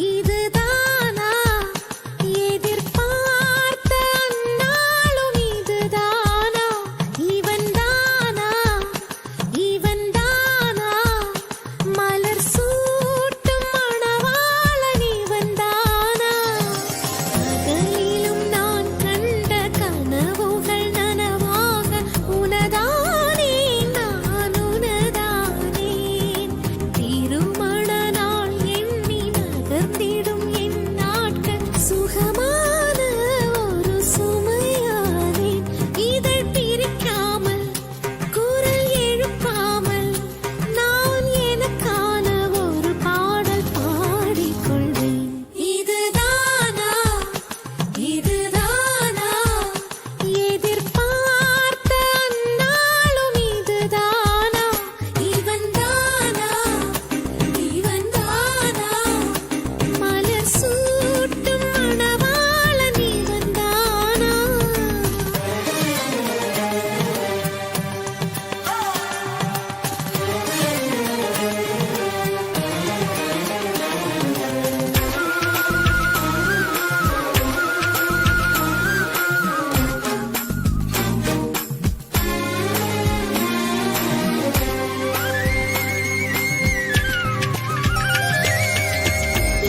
இதுதானா எதிர்பார்த்த அந்நாளும் இதுதானா இவன்தானா இவன்தானா மலர் சூட்டும் மணவாளன் இவன்தானா பகலிலும் நான் கண்ட கனவுகள் நனவாக உனதானே நான் உனதானே திருமண நாள் எண்ணி நகர்ந்திடும் என் நாட்கள் சுகமான ஒரு சுமையானே இதழ் பிரிக்காமல் குரல் எழுப்பாமல் நான் எனக்கான ஒரு பாடல் பாடிக்கொள்வேன் இதுதானா இதுதானா எதிர்பார்த்த அந்நாளும் இதுதானா இவன்தானா இவன்தானா மலர் சூட்டும் மணவாளன் இவன்தானா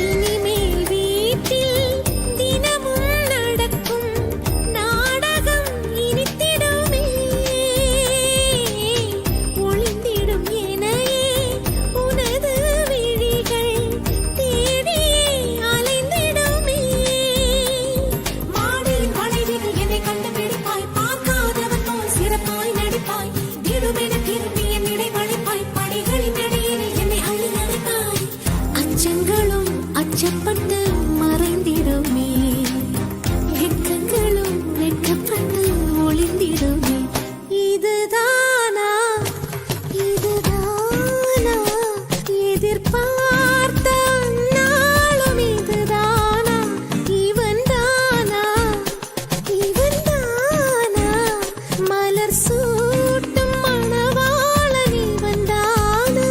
இனிமேல் வீட்டில் தினமும் நடக்கும் நாடகம் இனித்திடுமே ஒளிந்திடும் எனையே உனது விழிகள் தேடியே அலைந்திடுமே மாடியின் வளைவுகள் என்னை கண்டுபிடிப்பாய் பார்க்காதவன் போல் சிறப்பாய் நடிப்பாய் திடுமென திரும்பி என் இடை வளைப்பாய் படிகளின் இடையிலே என்னை அள்ளி அணைப்பாய் அச்சங்களும் அச்சப்பட்டு மறைந்திடுமே வெட்கங்களும் வெட்கப்பட்டு ஒளிந்திடுமே இதுதானா இதுதானா எதிர்பார்த்த நாளும் இதுதானா இவன்தானா இவன்தானா மலர் சூட்டும் மணவாளன் இவன்தானா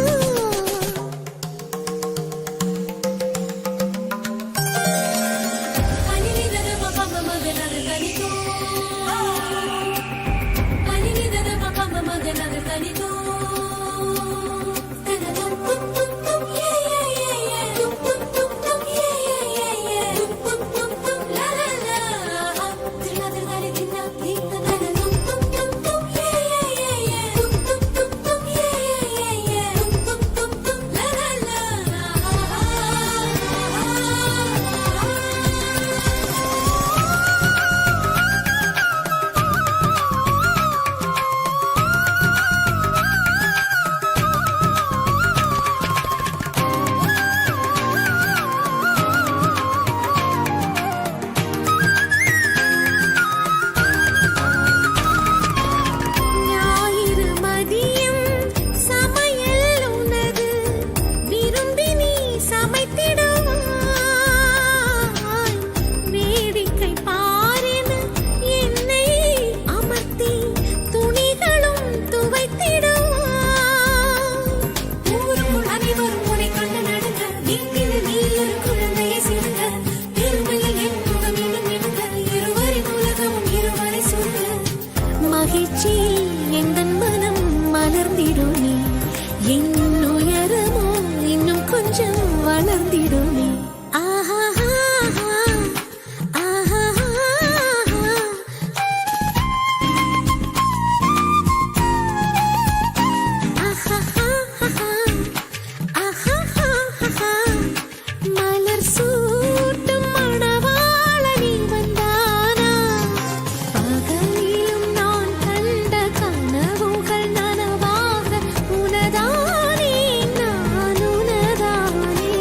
ஞாயிறு மதியம் சமையல் உனது விரும்பி நீ சமைத்திடுவாய் வேடிக்கை பாரென என்னை அமர்த்தி துணிகளும் துவைத்திடுவாய் ஊருக்குள் அனைவரும் உன்னை கண்டு நடங்க வீட்டில் நீ ஒரு குழந்தையை சிறுங்க பெருமையில் என் முகம் இன்னும் இடுங்க இருவரின் உலகமும் இருவரை சொல்ல மகிழ்ச்சியில் எந்தன் மனம் மலர்ந்திடுமே என் உயரமோ இன்னும் கொஞ்சம் வளர்ந்திடுமே ஆஹா ஆஹா மலர் சூட்டும் மணவாளன் இவன்தானா பகலிலும் நான் கண்ட கனவுகள் நனவாக உனதானே நான் உனதானே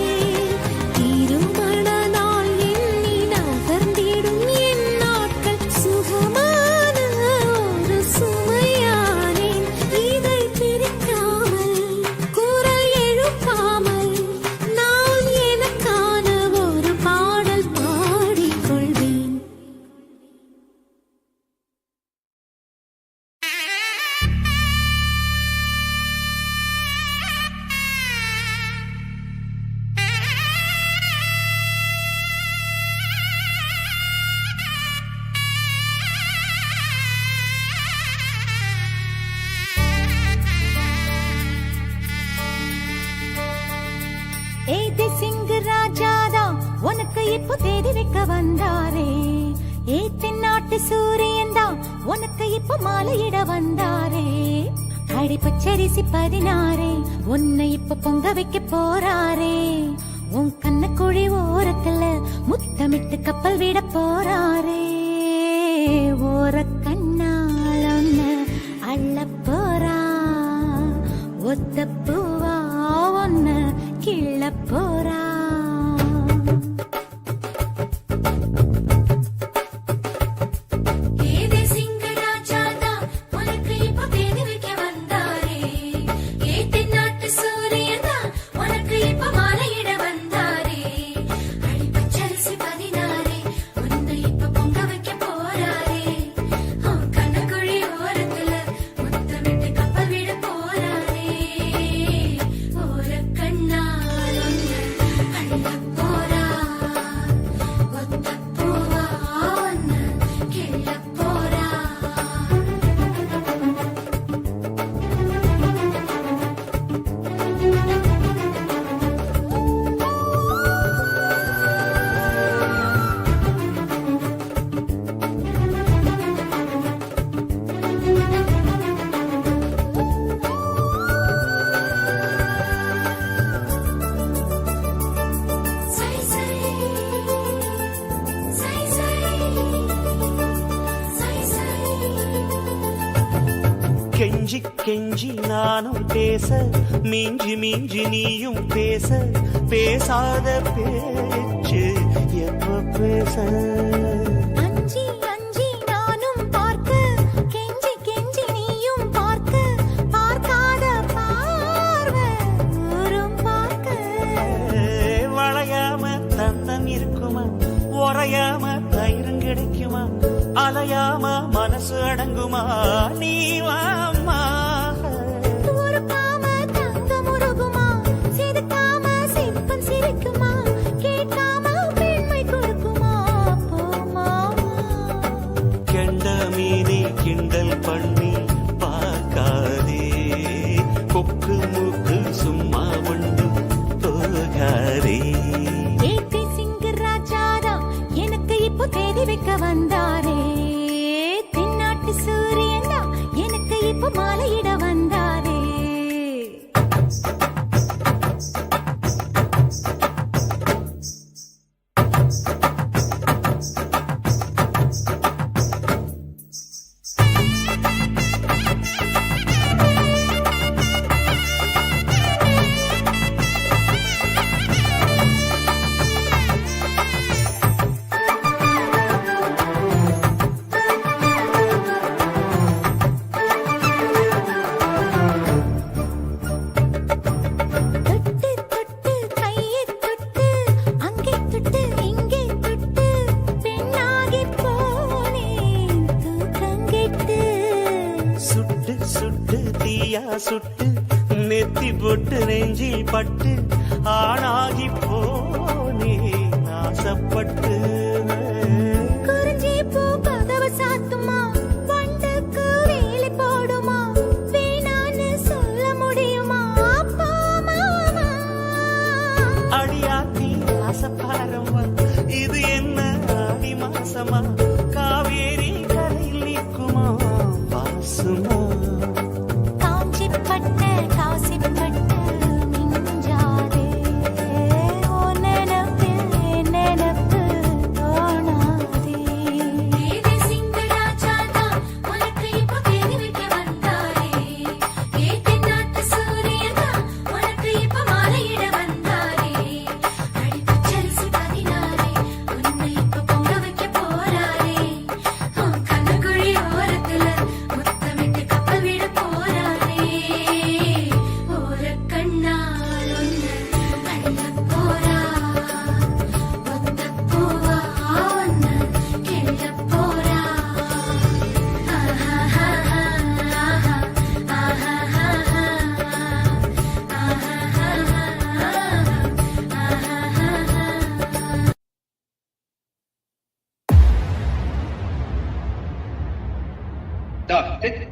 ஏதி சிங் ராஜாதா உனக்கு இப்போ தேதி வைக்க வந்தாரே. ஏ தென்னாட்டு சூரியன் தான் உனக்கு இப்போ மாலையிட வந்தாரே. அடி பச்சரிசி 16 உன்னை இப்ப பொங்க வைக்க போறாரே. உன் கண்ண குழி ஓரத்துல முத்தமிட்டு கப்பல் விட போறாரே. ஓர கண்ணால் ஒன்னு அள்ள போறா. ஒத்த பூவா ஒன்னு கிள்ள போறா. கெஞ்சி கெஞ்சி நானும் பேச, மிஞ்சி மிஞ்சி நீயும் பேச, பேசாத பேச்சு எப்ப பேச. அஞ்சி அஞ்சி நானும் பார்க்க, கெஞ்சி கெஞ்சி நீயும் பார்க்க, பார்க்காத பார்வை ஊரும் பார்க்க. வளையாம தந்தம் இருக்குமா, உறையாம தயிரும் கிடைக்குமா, அலையாம மனசு அடங்குமா, நீ வாமா. உருக்காம தங்கம் உருகுமா, செதுக்காம சிற்பம் சிரிக்குமா, கேட்காம பெண்மை கொடுக்குமா, போமா. கெண்ட மீனே கிண்டல் பண்ணி பார்க்காதே, கொக்கு மூக்கு சும்மா ஒன்று போகாதே. ஏத்தி சிங் ராஜாதா எனக்கு இப்போ தேதி வைக்க வந்தாரே. தென்னாட்டு சூரியன் தான் எனக்கு இப்போ மாலையிட வந்தாரே. தொட்டு தொட்டு கையை தொட்டு, அங்கே தொட்டு இங்கே தொட்டு, பெண்ணாகி போனேன் தூக்கங்கெட்டு. சுட்டு சுட்டு தீயா சுட்டு, நெத்தி போட்டு நெஞ்சில் பட்டு, ஆணாகி போனே ஆசைப்பட்டு. குறிஞ்சி பூ கதவை சாத்துமா, வண்டுக்கு வேலி போடுமா, வேணான்னு சொல்ல முடியுமா, அப்பா மாமா. அடியாத்தி ஆசப்பாரம்மா, இது என்ன ஆடி மாசமா, காவேரி கரையில் நிற்குமா பாசுமா. காஞ்சி பட்ட காசி பட்டு மிஞ்சாதே, ஓ நினப்பில் நினப்பு தோணாதே. ஏதி சிங் ராஜாதா உனக்கு இப்போ தேதி வைக்க வந்தாரே. ஏ தென்னாட்டு சூரியன் தான் உனக்கு இப்போ மாலையிட வந்தாரே. அடி பச்சரிசி 16 உன்னை இப்போ பொங்க வைக்க போறாரே.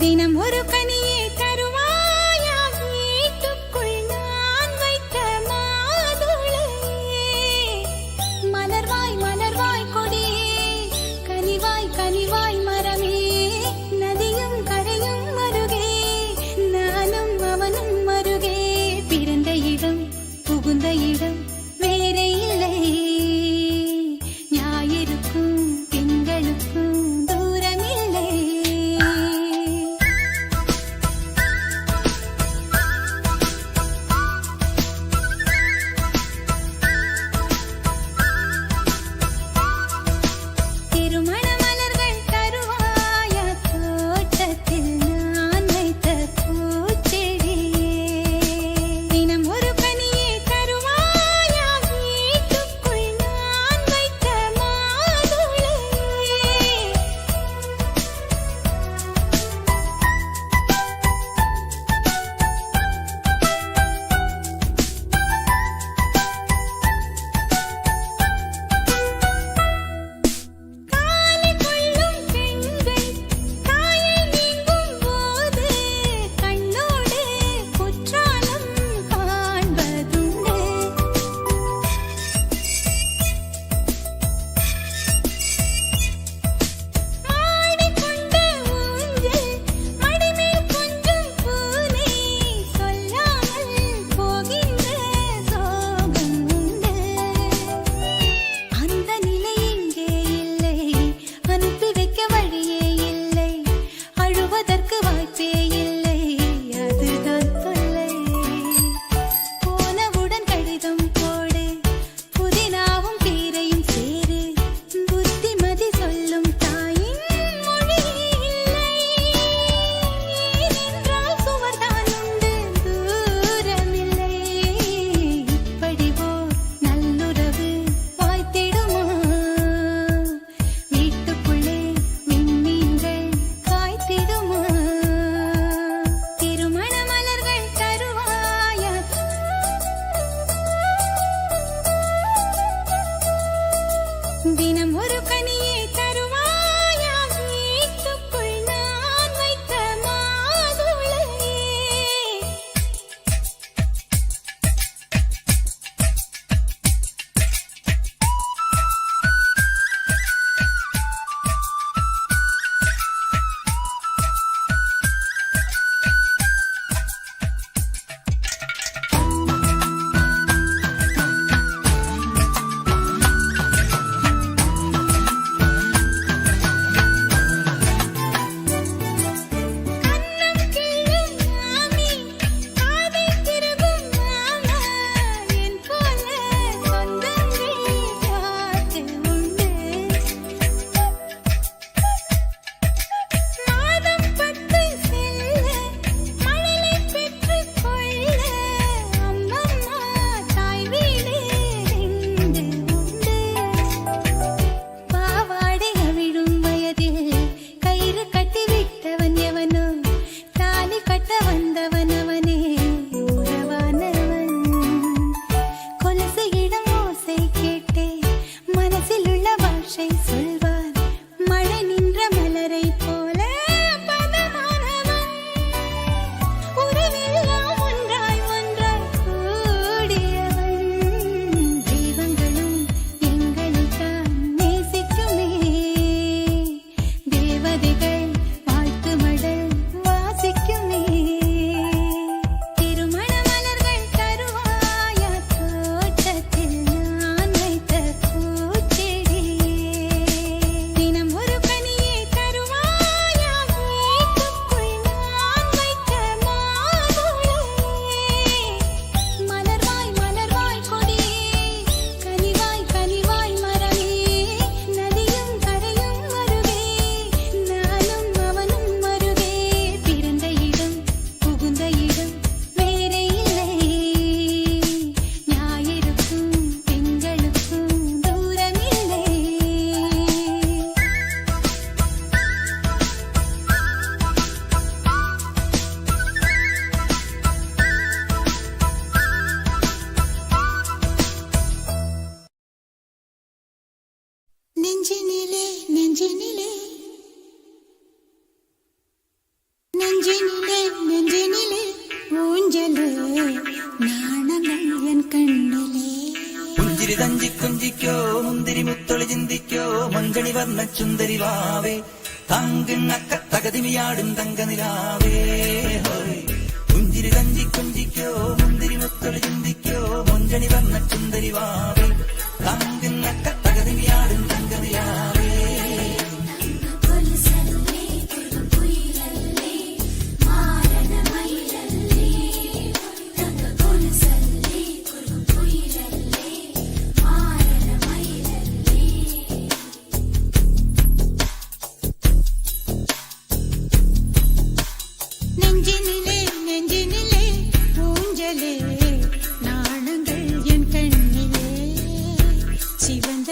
தினம் ஒரு கனியை தருவாயா வீட்டுக்குள் நான் வைத்த மாதுளையே மலர்வாய் மலர்வாய் கொடியே கனிவாய் கனிவாய் மரமே நதியும் கரையும் மருகே நானும் அவனும் மருகே பிறந்த இடம் புகுந்த இடம் வேறே இல்லை ஞாயிறுக்கும் திங்களுக்கும் தூரமில்லை திருமண மலர்கள் தருவாயா தோட்டத்தில் நான் வைத்த பூச்செடியே தினம் ஒரு கனியை தருவாயா வீட்டுக்குள் நான் வைத்த மாதுளையே காலை கொள்ளும் பெண்கள் தாயை நீங்கும் போது கண்ணோடு குற்றாலம் காண்பதுண்டு ஆடிக்கொண்ட ஊஞ்சல் மடிமேல் கொஞ்சம் பூனை சொல்லாமல் போகின்ற சோகம் உண்டு அந்த நிலை இங்கே இல்லை அனுப்பி வைக்க வழியே இல்லை அழுவதற்கு வாய்ப்பே இல்லை அதுதான் தொல்லை போனவுடன் கடிதம் போடு புதினாவும் கீரையும் சேரு புத்திமதி சொல்லும் தாயின் மொழி இல்லை ஏனென்றால் சுவர்தான் உண்டு தூரமில்லை இப்படிவோ நல்லுறவு வாய்த்திடுமா வீட்டுக்குள்ளே விண்மீன்கள் காய்த்திடுமா திருமண மலர்கள் தருவாயா தினம் ஒரு கனியை தருவாயா வீட்டுக்குள் நான் வைத்த மாதுளையே கண்ணம் கிள்ளும் மாமி காதை திருகும் மாமா என் போல சொந்தங்கள் காத்து உண்டு மாதம் 10 செல்ல மழலை பெற்றுக் கொள்ள அம்மம்மா தாய் வீடு 2 உண்டு பாவாடை அவிழும் வயதில் கயிறு கட்டி விட்டவன் எவனோ தாலி கட்ட வந்தவன் அவனே உறவானவன் கொலுசு இடம் ஓசை கேட்டே மனசில் உள்ள பாஷை சொல்வார் மழை நின்ற மலரை போல பதமானவன் உறவெல்லாம் ஒன்றாய் ஒன்றாய் கூடியவன் தெய்வங்களும் எங்களைத்தான் நேசிக்குமே தேவதைகள் வாழ்த்து மடல் வாசிக்குமே திருமண மலர்கள் தருவாயா தோட்டத்தில் நான் வைத்த பூச்செடியே தினம் ஒரு கனியை தருவாயா வீட்டுக்குள் நான் வைத்த மாதுளையே மலர்வாய் மலர்வாய் கொடியே கனிவாய் கனிவாய் மரமே நதியும் கரையும் மருகே நானும் அவனும் மருகே பிறந்த இடம் புகுந்த இடம் வேறே இல்லை ஞாயிறுக்கும் திங்களுக்கும் தூரமில்லை நெஞ்சினிலே நெஞ்சினிலே நெஞ்சினிலே நெஞ்சினிலே ஊஞ்சலே நாணங்கள் என் கண்ணிலே പുഞ്ചിരി തഞ്ചി കുഞ്ചിക്കോ മുന്തിരി മുത്തൊളി ചിന്തിക്കോ മഞ്ചണി വർണ്ണ ചുന്ദരി വാവേ തങ്കിണ്ണക്ക തകതിമിയാടും തങ്കനിലാവേ പുഞ്ചിരി തഞ്ചി കുഞ്ചിക്കോ മുന്തിരി മുത്തൊളി ചിന്തിക്കോ മഞ്ചണി വർണ്ണ ചുന്ദരി വാവേ തങ്കിണ്ണക്ക തകതിമിയാടും തങ്കനിലാവേ கொலுசல்லே குயிலல்லே மாரண மயிலல்லே தங்க கொலுசல்லே குயிலல்லே மாரண மயிலல்லே நெஞ்சினிலே நெஞ்சினிலே ஊஞ்சலே நாணங்கள் என் கண்ணிலே சிவந்த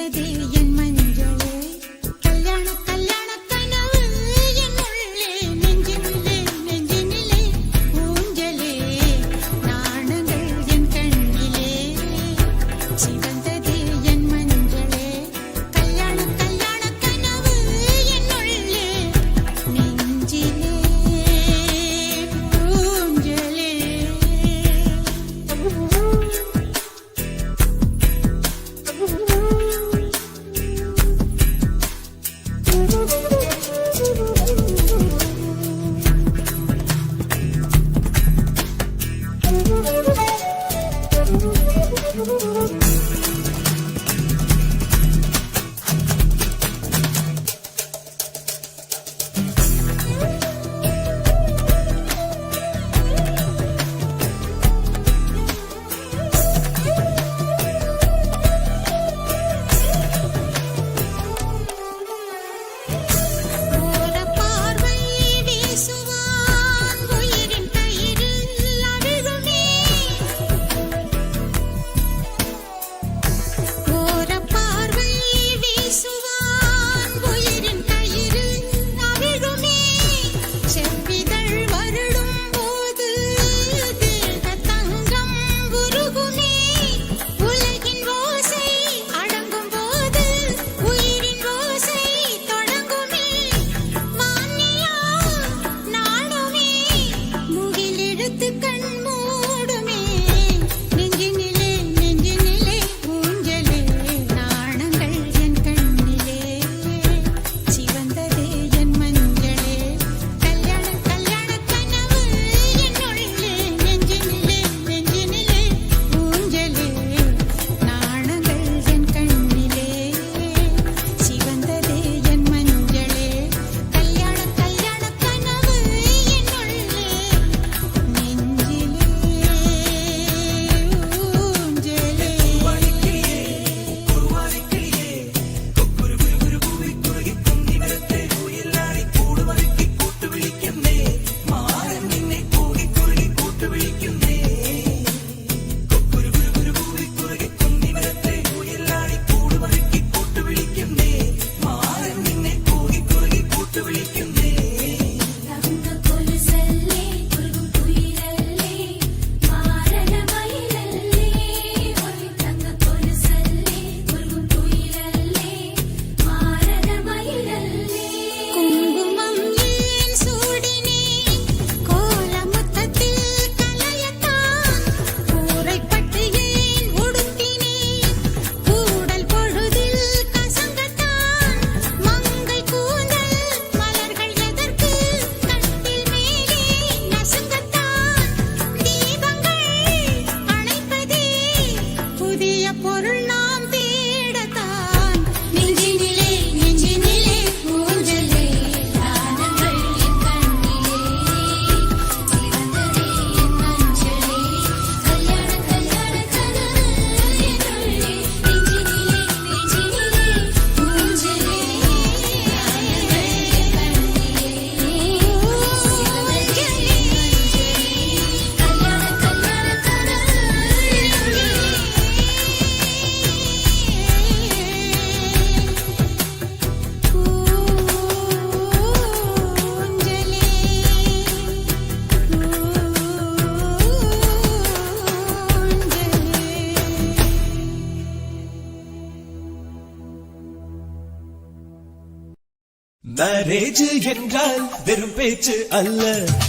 மேரேஜ் என்றால் வெறும் பேச்சு அல்ல,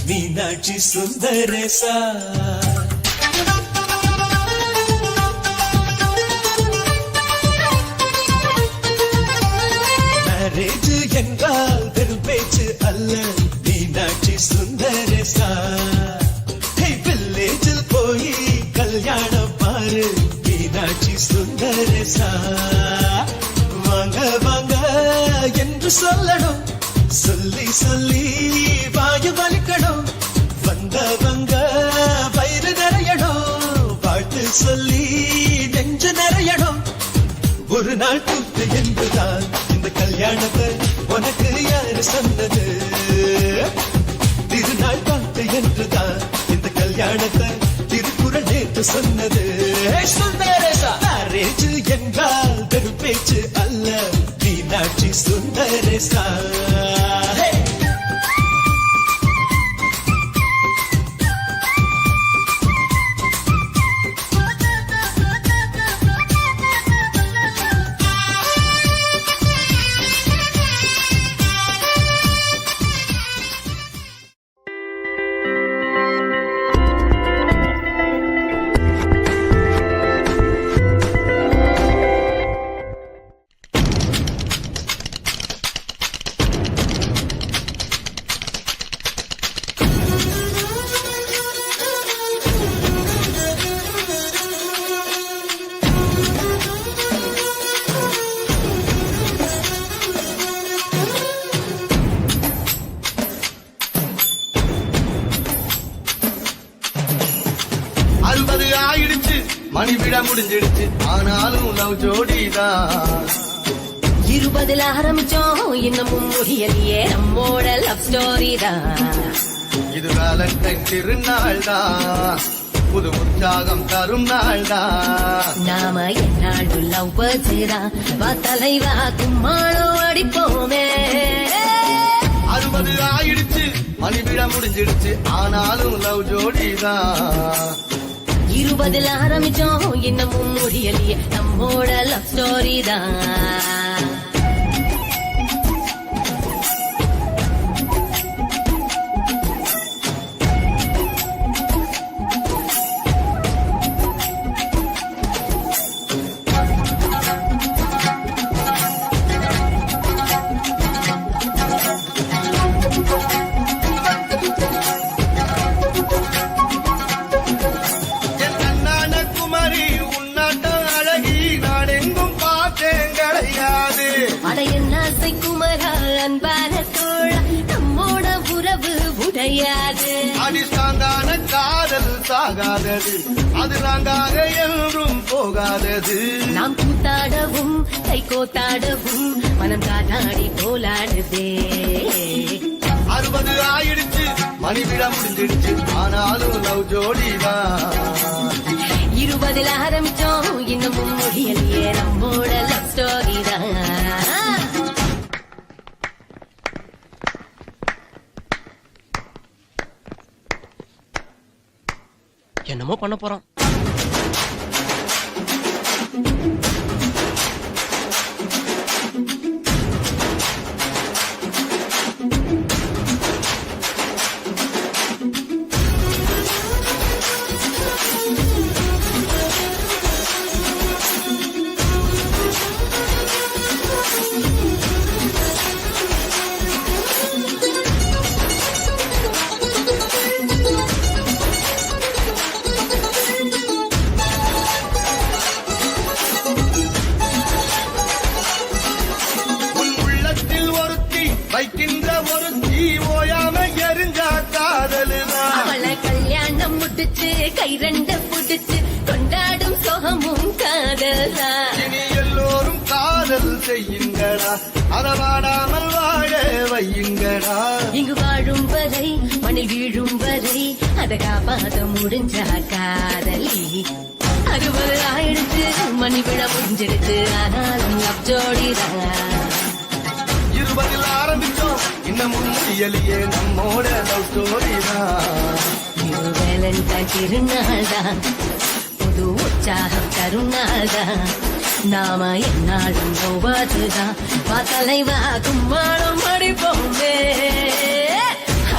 மீனாட்சி சுந்தரேசா. மேரேஜ் என்றால் வெறும் பேச்சு அல்ல, மீனாட்சி சுந்தரேசா. வில்லேஜில் போய் கல்யாணம் பாரு, மீனாட்சி சுந்தரேசா. வாங்க வாங்க என்று சொல்லணும், சொல்லி சொல்லி வாயு வலிக்கணும். வந்தவங்க வயிறு நிறையணும், வாழ்த்து சொல்லி நெஞ்சு நிறையணும். ஒரு நாள் கூத்து என்றுதான் இந்த கல்யாணத்தை உனக்கு யாரு சொன்னது? திருநாள் பார்த்து என்றுதான் இந்த கல்யாணத்தை திருக்குறள் நேற்று சொன்னது. சுந்தரேசா மேரேஜ் என்றால் வெறும் பேச்சு அல்ல, மீனாட்சி சுந்தரேசா. ஆயிடுச்சு, மணி விட முடிஞ்சிடுச்சு, ஆனாலும் லவ் ஜோடிதான். 20 ஆரம்பிச்சோம், இன்னமும் முடியலையே நம்மோட லவ் ஸ்டோரி தான். இது வேலண்டைன் திருநாள் தான், புது உற்சாகம் தரும் நாள் தான். நாம என்னாலும் லவ் பர்ஸா, வா தலைவா கும்மாளம் அடிப்போமே. 60 ஆயிடுச்சு, மணி விட முடிஞ்சிடுச்சு, ஆனாலும் லவ் ஜோடிதான். 20 ஆரம்பிச்சோம், இன்னமும் முடியலையே நம்மோட லவ் ஸ்டோரி தான். அடிஸ்தாங்கான காதல் சாகாதது, அது நாங்காக என்றும் போகாதது. நாம் கூத்தாடவும் கை கோத்தாடவும் மனம் காத்தாடி போலாடுதே. 60 ஆயிடுச்சு, மணி விட முடிஞ்சிடுச்சு, ஆனாலும் லவ் ஜோடிதான். 20 ஆரம்பிச்சோம், இன்னமும் முடியலையே நம்மோட லவ் ஸ்டோரி தான். என்னமோ பண்ண போறோம். வைக்கின்ற ஒரு தீ ஓயாம எரிஞ்சா காதலுதான். அவளை கல்யாணம் முடிச்சு கை ரெண்டு புடிச்சு கொண்டாடும் சோகமும் காதல்தான். இனி எல்லோரும் காதல் செய்யுங்களா, அறவாடாமல் வாழ வையுங்களா. இங்கு வாழும் வரை மண்ணில் வீழும் வரை அதை காப்பாத முடிஞ்சா காதலி. 60 ஆயிடுச்சு, மணி விழ முடிஞ்சிடுச்சு, ஆனாலும் லவ் ஜோடிதான். 20 ஆரம்பிச்சோம், இன்னமும் முடியலையே நம்மோட லவ் ஸ்டோரி தான். இது வேலண்டைன் திருநாள் தான், புது உற்சாகம் தரும் நாள் தான். நாம என்னாலும் நோவாதுதான் தலைவா கும்மாளம் அடிப்போமே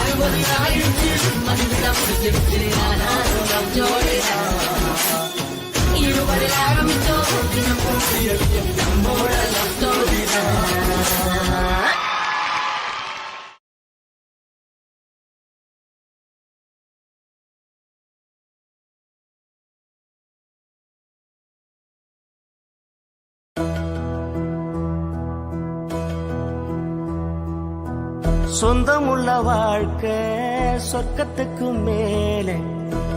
60 ஆயிடுச்சு மனிதா முடிஞ்சிருச்சு ஆனாலும் நம் ஜோடிதான் 20 ஆரம்பித்தோம் நம்மோட லவ் ஸ்டோரிதான் சொந்தமுள்ள வாழ்க்கை சொர்க்கத்துக்கு மேலே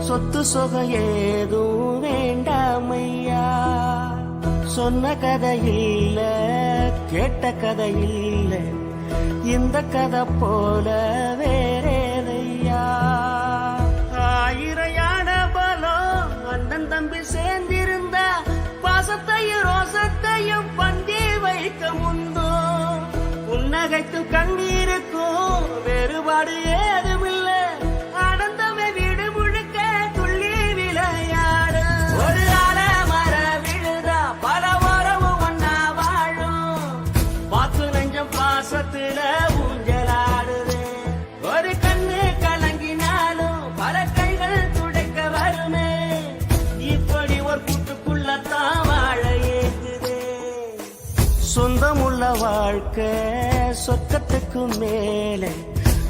சொத்து சொகம் ஏதும் வேண்டாமையா சொன்ன கதை இல்ல கேட்ட கதை இல்ல இந்த கதை போல வேறேதையா ஆயிரையான பலம் அண்ணன் தம்பி சேர்ந்திருந்தா பாசத்தையும் ரோசத்தையும் பந்தி வைக்க முந்தோ புன்னகைத்து கண்ணீருக்கும் வேறுபாடு ஏதுமில்ல ஆனந்தமே வீடு முழுக்க துள்ளி விளையாடு ஒரு ஆல மர விழுதா பல உறவும் ஒன்னா வாழும் வாக்கு நெஞ்சம் பாசத்துல ஊஞ்சலாடுது ஒரு கண்ணு கலங்கினாலும் பல கைகள் துடைக்க வருமே இப்படி ஒரு கூட்டுக்குள்ளத்தான் வாழ ஏக்குது சொந்தமுள்ள வாழ்க்கை சொர்க்கத்துக்கு மேலே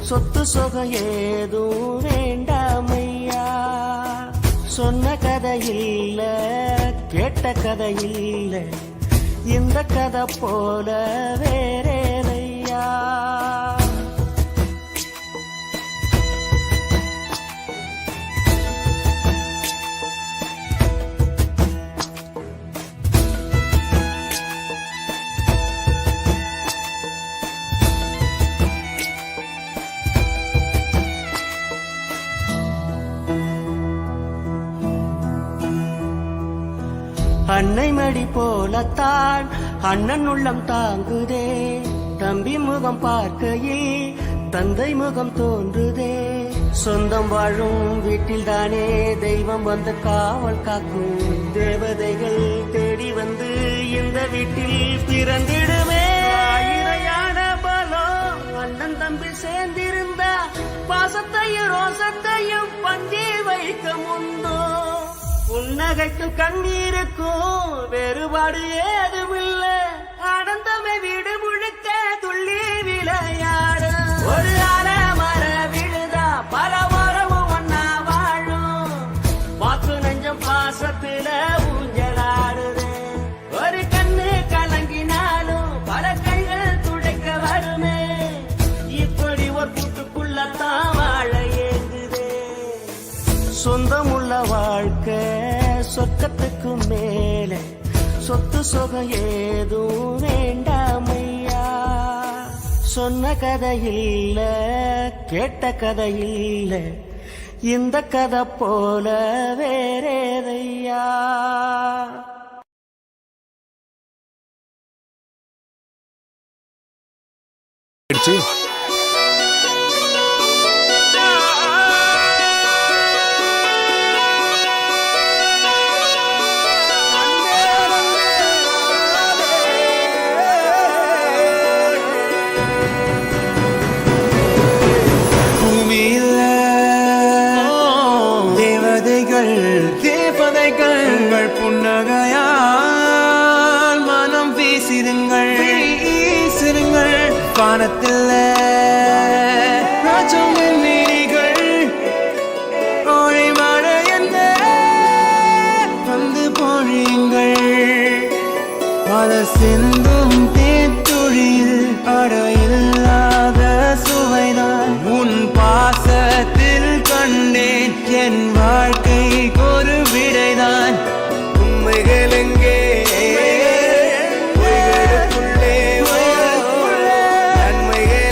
சொத்து சொகம் ஏதும் வேண்டாமையா சொன்ன கதை இல்ல கேட்ட கதை இல்ல இந்த கதை போல வேறேதையா அன்னை மடி போலத்தான் அண்ணன் உள்ளம் தாங்குதே தம்பி முகம் பார்க்கையில் தந்தை முகம் தோன்றுதே சொந்தம் வாழும் வீட்டில் தானே தெய்வம் வந்து காவல் காக்கும் தேவதைகள் தேடி வந்து இந்த வீட்டில் பிறந்திடுமே ஆயிரையான பலம் அண்ணன் தம்பி சேர்ந்திருந்தா பாசத்தையும் ரோசத்தையும் பந்தி வைக்க முந்தோ புன்னகைத்து கண்ணீருக்கும் வேறுபாடு ஏதுமில்ல ஆனந்தமே வீடு முழுக்க துள்ளி விளையாடு ஒரு ஆல மர விழுதா பல உறவும் ஒன்னா வாழும் வாக்கு நெஞ்சம் பாசத்துல ஊஞ்சலாடுது ஒரு கண்ணு கலங்கினாலும் பல கைகள் துடைக்க வருமே இப்படி ஒரு கூட்டுக்குள்ளத்தான் வாழ ஏங்குதே சொந்தமுள்ள வாழ்க்கை சொர்க்கத்துக்கு மேலே சொத்து சொகம் ஏதும் வேண்டாமையா சொன்ன கதை இல்ல கேட்ட கதை இல்ல இந்த கதை போல வேறேதையா தேவதைகள் புன்னகையால் மனம் வீசிருங்கள் வானத்தில் ராஜமின் நீரிகள் ஓழி மழை என்ன வந்து பொழியுங்கள் பல சிந்தும் தேத்துழியில் அடையில்லாத சுவைதான் உன் பாசத்தில் கண்டேன் என் வாழ்க்கைக்கு ஒரு விடைதான் உண்மைகள் எங்கே பொய்களுக்குள்ளே நன்மைகள்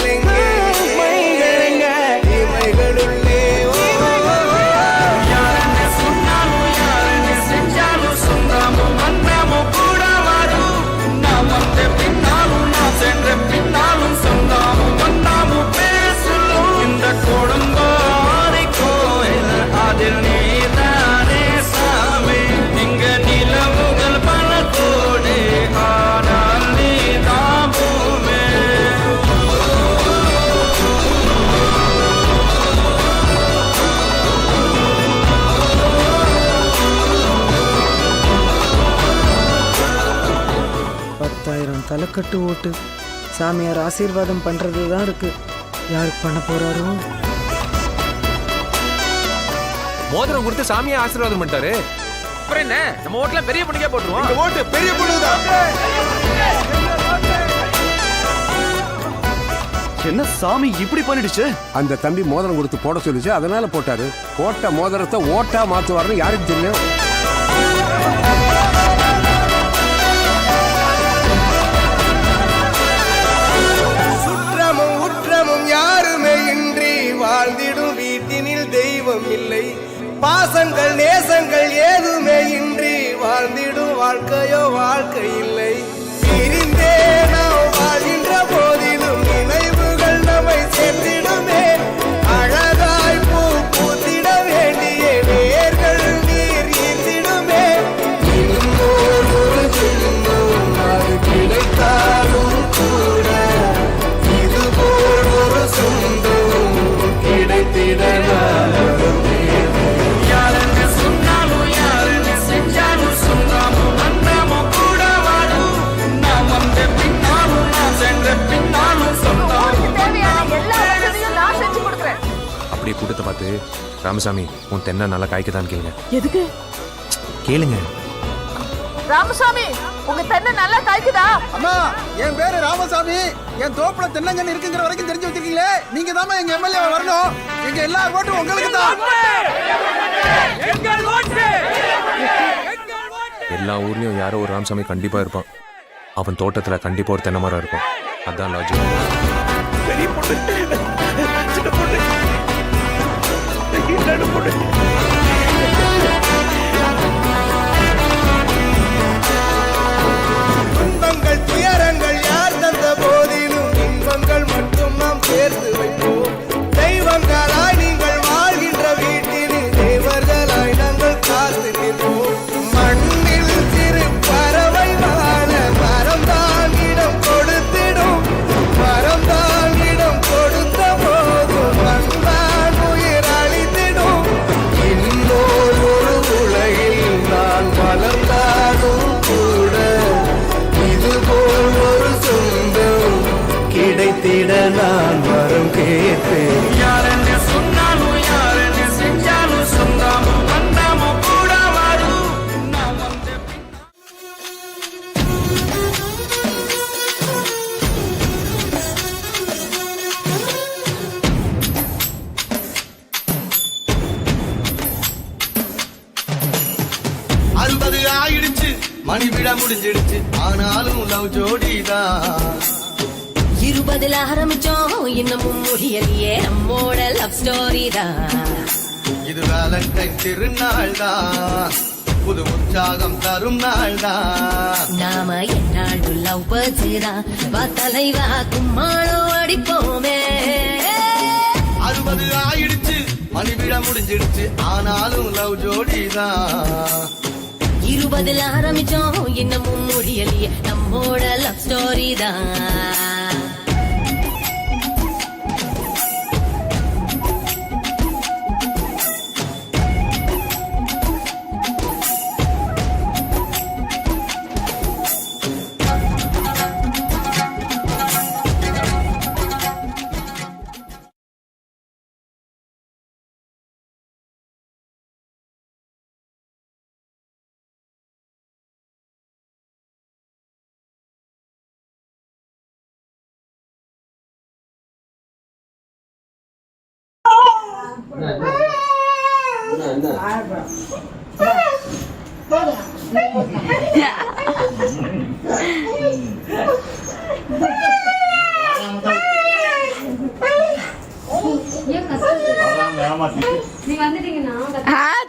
தலைக்கட்டு ஓட்டு சாமியார் ஆசீர்வாதம் பண்றது தான் இருக்கு. யாருக்கு பண்ண போறாரோ? மோதிரம் கொடுத்து சாமியை ஆசீர்வாதம் பண்ணிட்டாரு. அப்புறம் என்ன, நம்ம ஓட்டுல பெரிய பொண்ணுக்கே போட்டுருவோம். ஓட்டு பெரிய பொண்ணுதான். என்ன சாமி இப்படி பண்ணிடுச்சு? அந்த தம்பி மோதிரம் கொடுத்து போட சொல்லிச்சு, அதனால போட்டாரு. போட்ட மோதிரத்தை ஓட்டா மாத்துவாருன்னு யாருக்கு தெரியும்? சுற்றமும் உற்றமும் யாருமே இன்றி வாழ்ந்திடும் வீட்டினில் தெய்வம் இல்லை. பாசங்கள் நேசங்கள் ஏதுமே இன்றி வாழ்ந்திடும் வாழ்க்கையோ வாழ்க்கை இல்லை. பிரிந்தே நாம் வாழ்கின்ற போதிலும் நினைவுகள் நம்மை சேர்த்திடுமே. அழகாய் பூ பூத்திட வேண்டிய வேர்கள் நீர் ஈர்த்திடுமே. இன்னொரு ஒரு சின்னம் அது கிடைத்தாலும் கூட இதுபோல் ஒரு சொந்தம் கிடைத்திட யாருன்னு சொன்னாலும் யாருன்னு செஞ்சாலும் சொன்னாலும் வந்தாமோ கூட வாடும். நான் வந்த பின்னாலும் நான் சென்ற பின்னாலும் சொந்தம். அப்படியே கூட்டத்தை பார்த்து, ராமசாமி உன் தென்னை நல்லா காய்க்கதான் கேளுங்க. எதுக்கு கேளுங்க. ராமசாமி, உங்க தென்னை நல்லா காய்க்குதா? அம்மா, என் பேரு ராமசாமி. என் தோப்புல தென்னங்கன்னு இருக்குங்கிற வரைக்கும் தெரிஞ்சு வச்சிருக்கீங்களே. நீங்க தாமா எங்க எம்எல்ஏ வரணும். எங்க எல்லா ஓட்டும் உங்களுக்கு தான். எல்லா ஊர்லயும் யாரோ ஒரு ராமசாமி கண்டிப்பா இருப்பான். அவன் தோட்டத்துல கண்டிப்பா ஒரு தென்னை மரம் இருக்கும். அதான் லாஜிக். பெரிய பொண்ணு, சின்ன பொண்ணு, இன்னொரு பொண்ணு. துன்பங்கள் துயரங்கள் யார் தந்த போதிலும் இன்பங்கள் மட்டும் நாம் சேர்த்து வைப்போம். தெய்வங்களாய் நீங்கள் வாழ்கின்ற வீட்டில் தேவர்களாய் நாங்கள் காத்து நிற்போம். மண்ணில் சிறு பறவை வாழ மரம்தான் இடம் கொடுத்திடும். மரம்தான் இடம் கொடுத்த போதும் மண்தான் உயிர் அளித்திடும். இன்னொரு ஒரு உலகில் நான் வளர்ந்தாலும் கூட இதுபோல் ஒரு சொந்தம் கிடைத்திட நான் வரம் கேட்பேன். யாருன்னு சொன்னாலும் யாருன்னு செஞ்சாலும் சொந்தாமோ வந்தாமோ கூட வாடும். நான் வந்த அறுபது ஆயிடுச்சு, மணி விழா முடிஞ்சிடுச்சு, ஆனாலும் லவ் ஜோடிதான். 20 ஆரம்பிச்சோம், இன்னமும் முடியலையே நம்மோட லவ் ஸ்டோரி தான். இது வேலண்டைன் திருநாள் தான், புது உற்சாகம் தரும் நாள் தான். நாம என்னாடு லவ் பர்த்டே வா தலைவா கும்மாளம் அடிப்போமே. 60 ஆயிடுச்சு, மணி விழா முடிஞ்சிடுச்சு, ஆனாலும் லவ் ஜோடிதான். 20 ஆரம்பிச்சோம், இன்னமும் முடியலையே நம்மோட லவ் ஸ்டோரி தான்.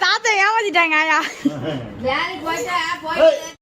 தாத்தா ஏமாத்திட்டாங்க.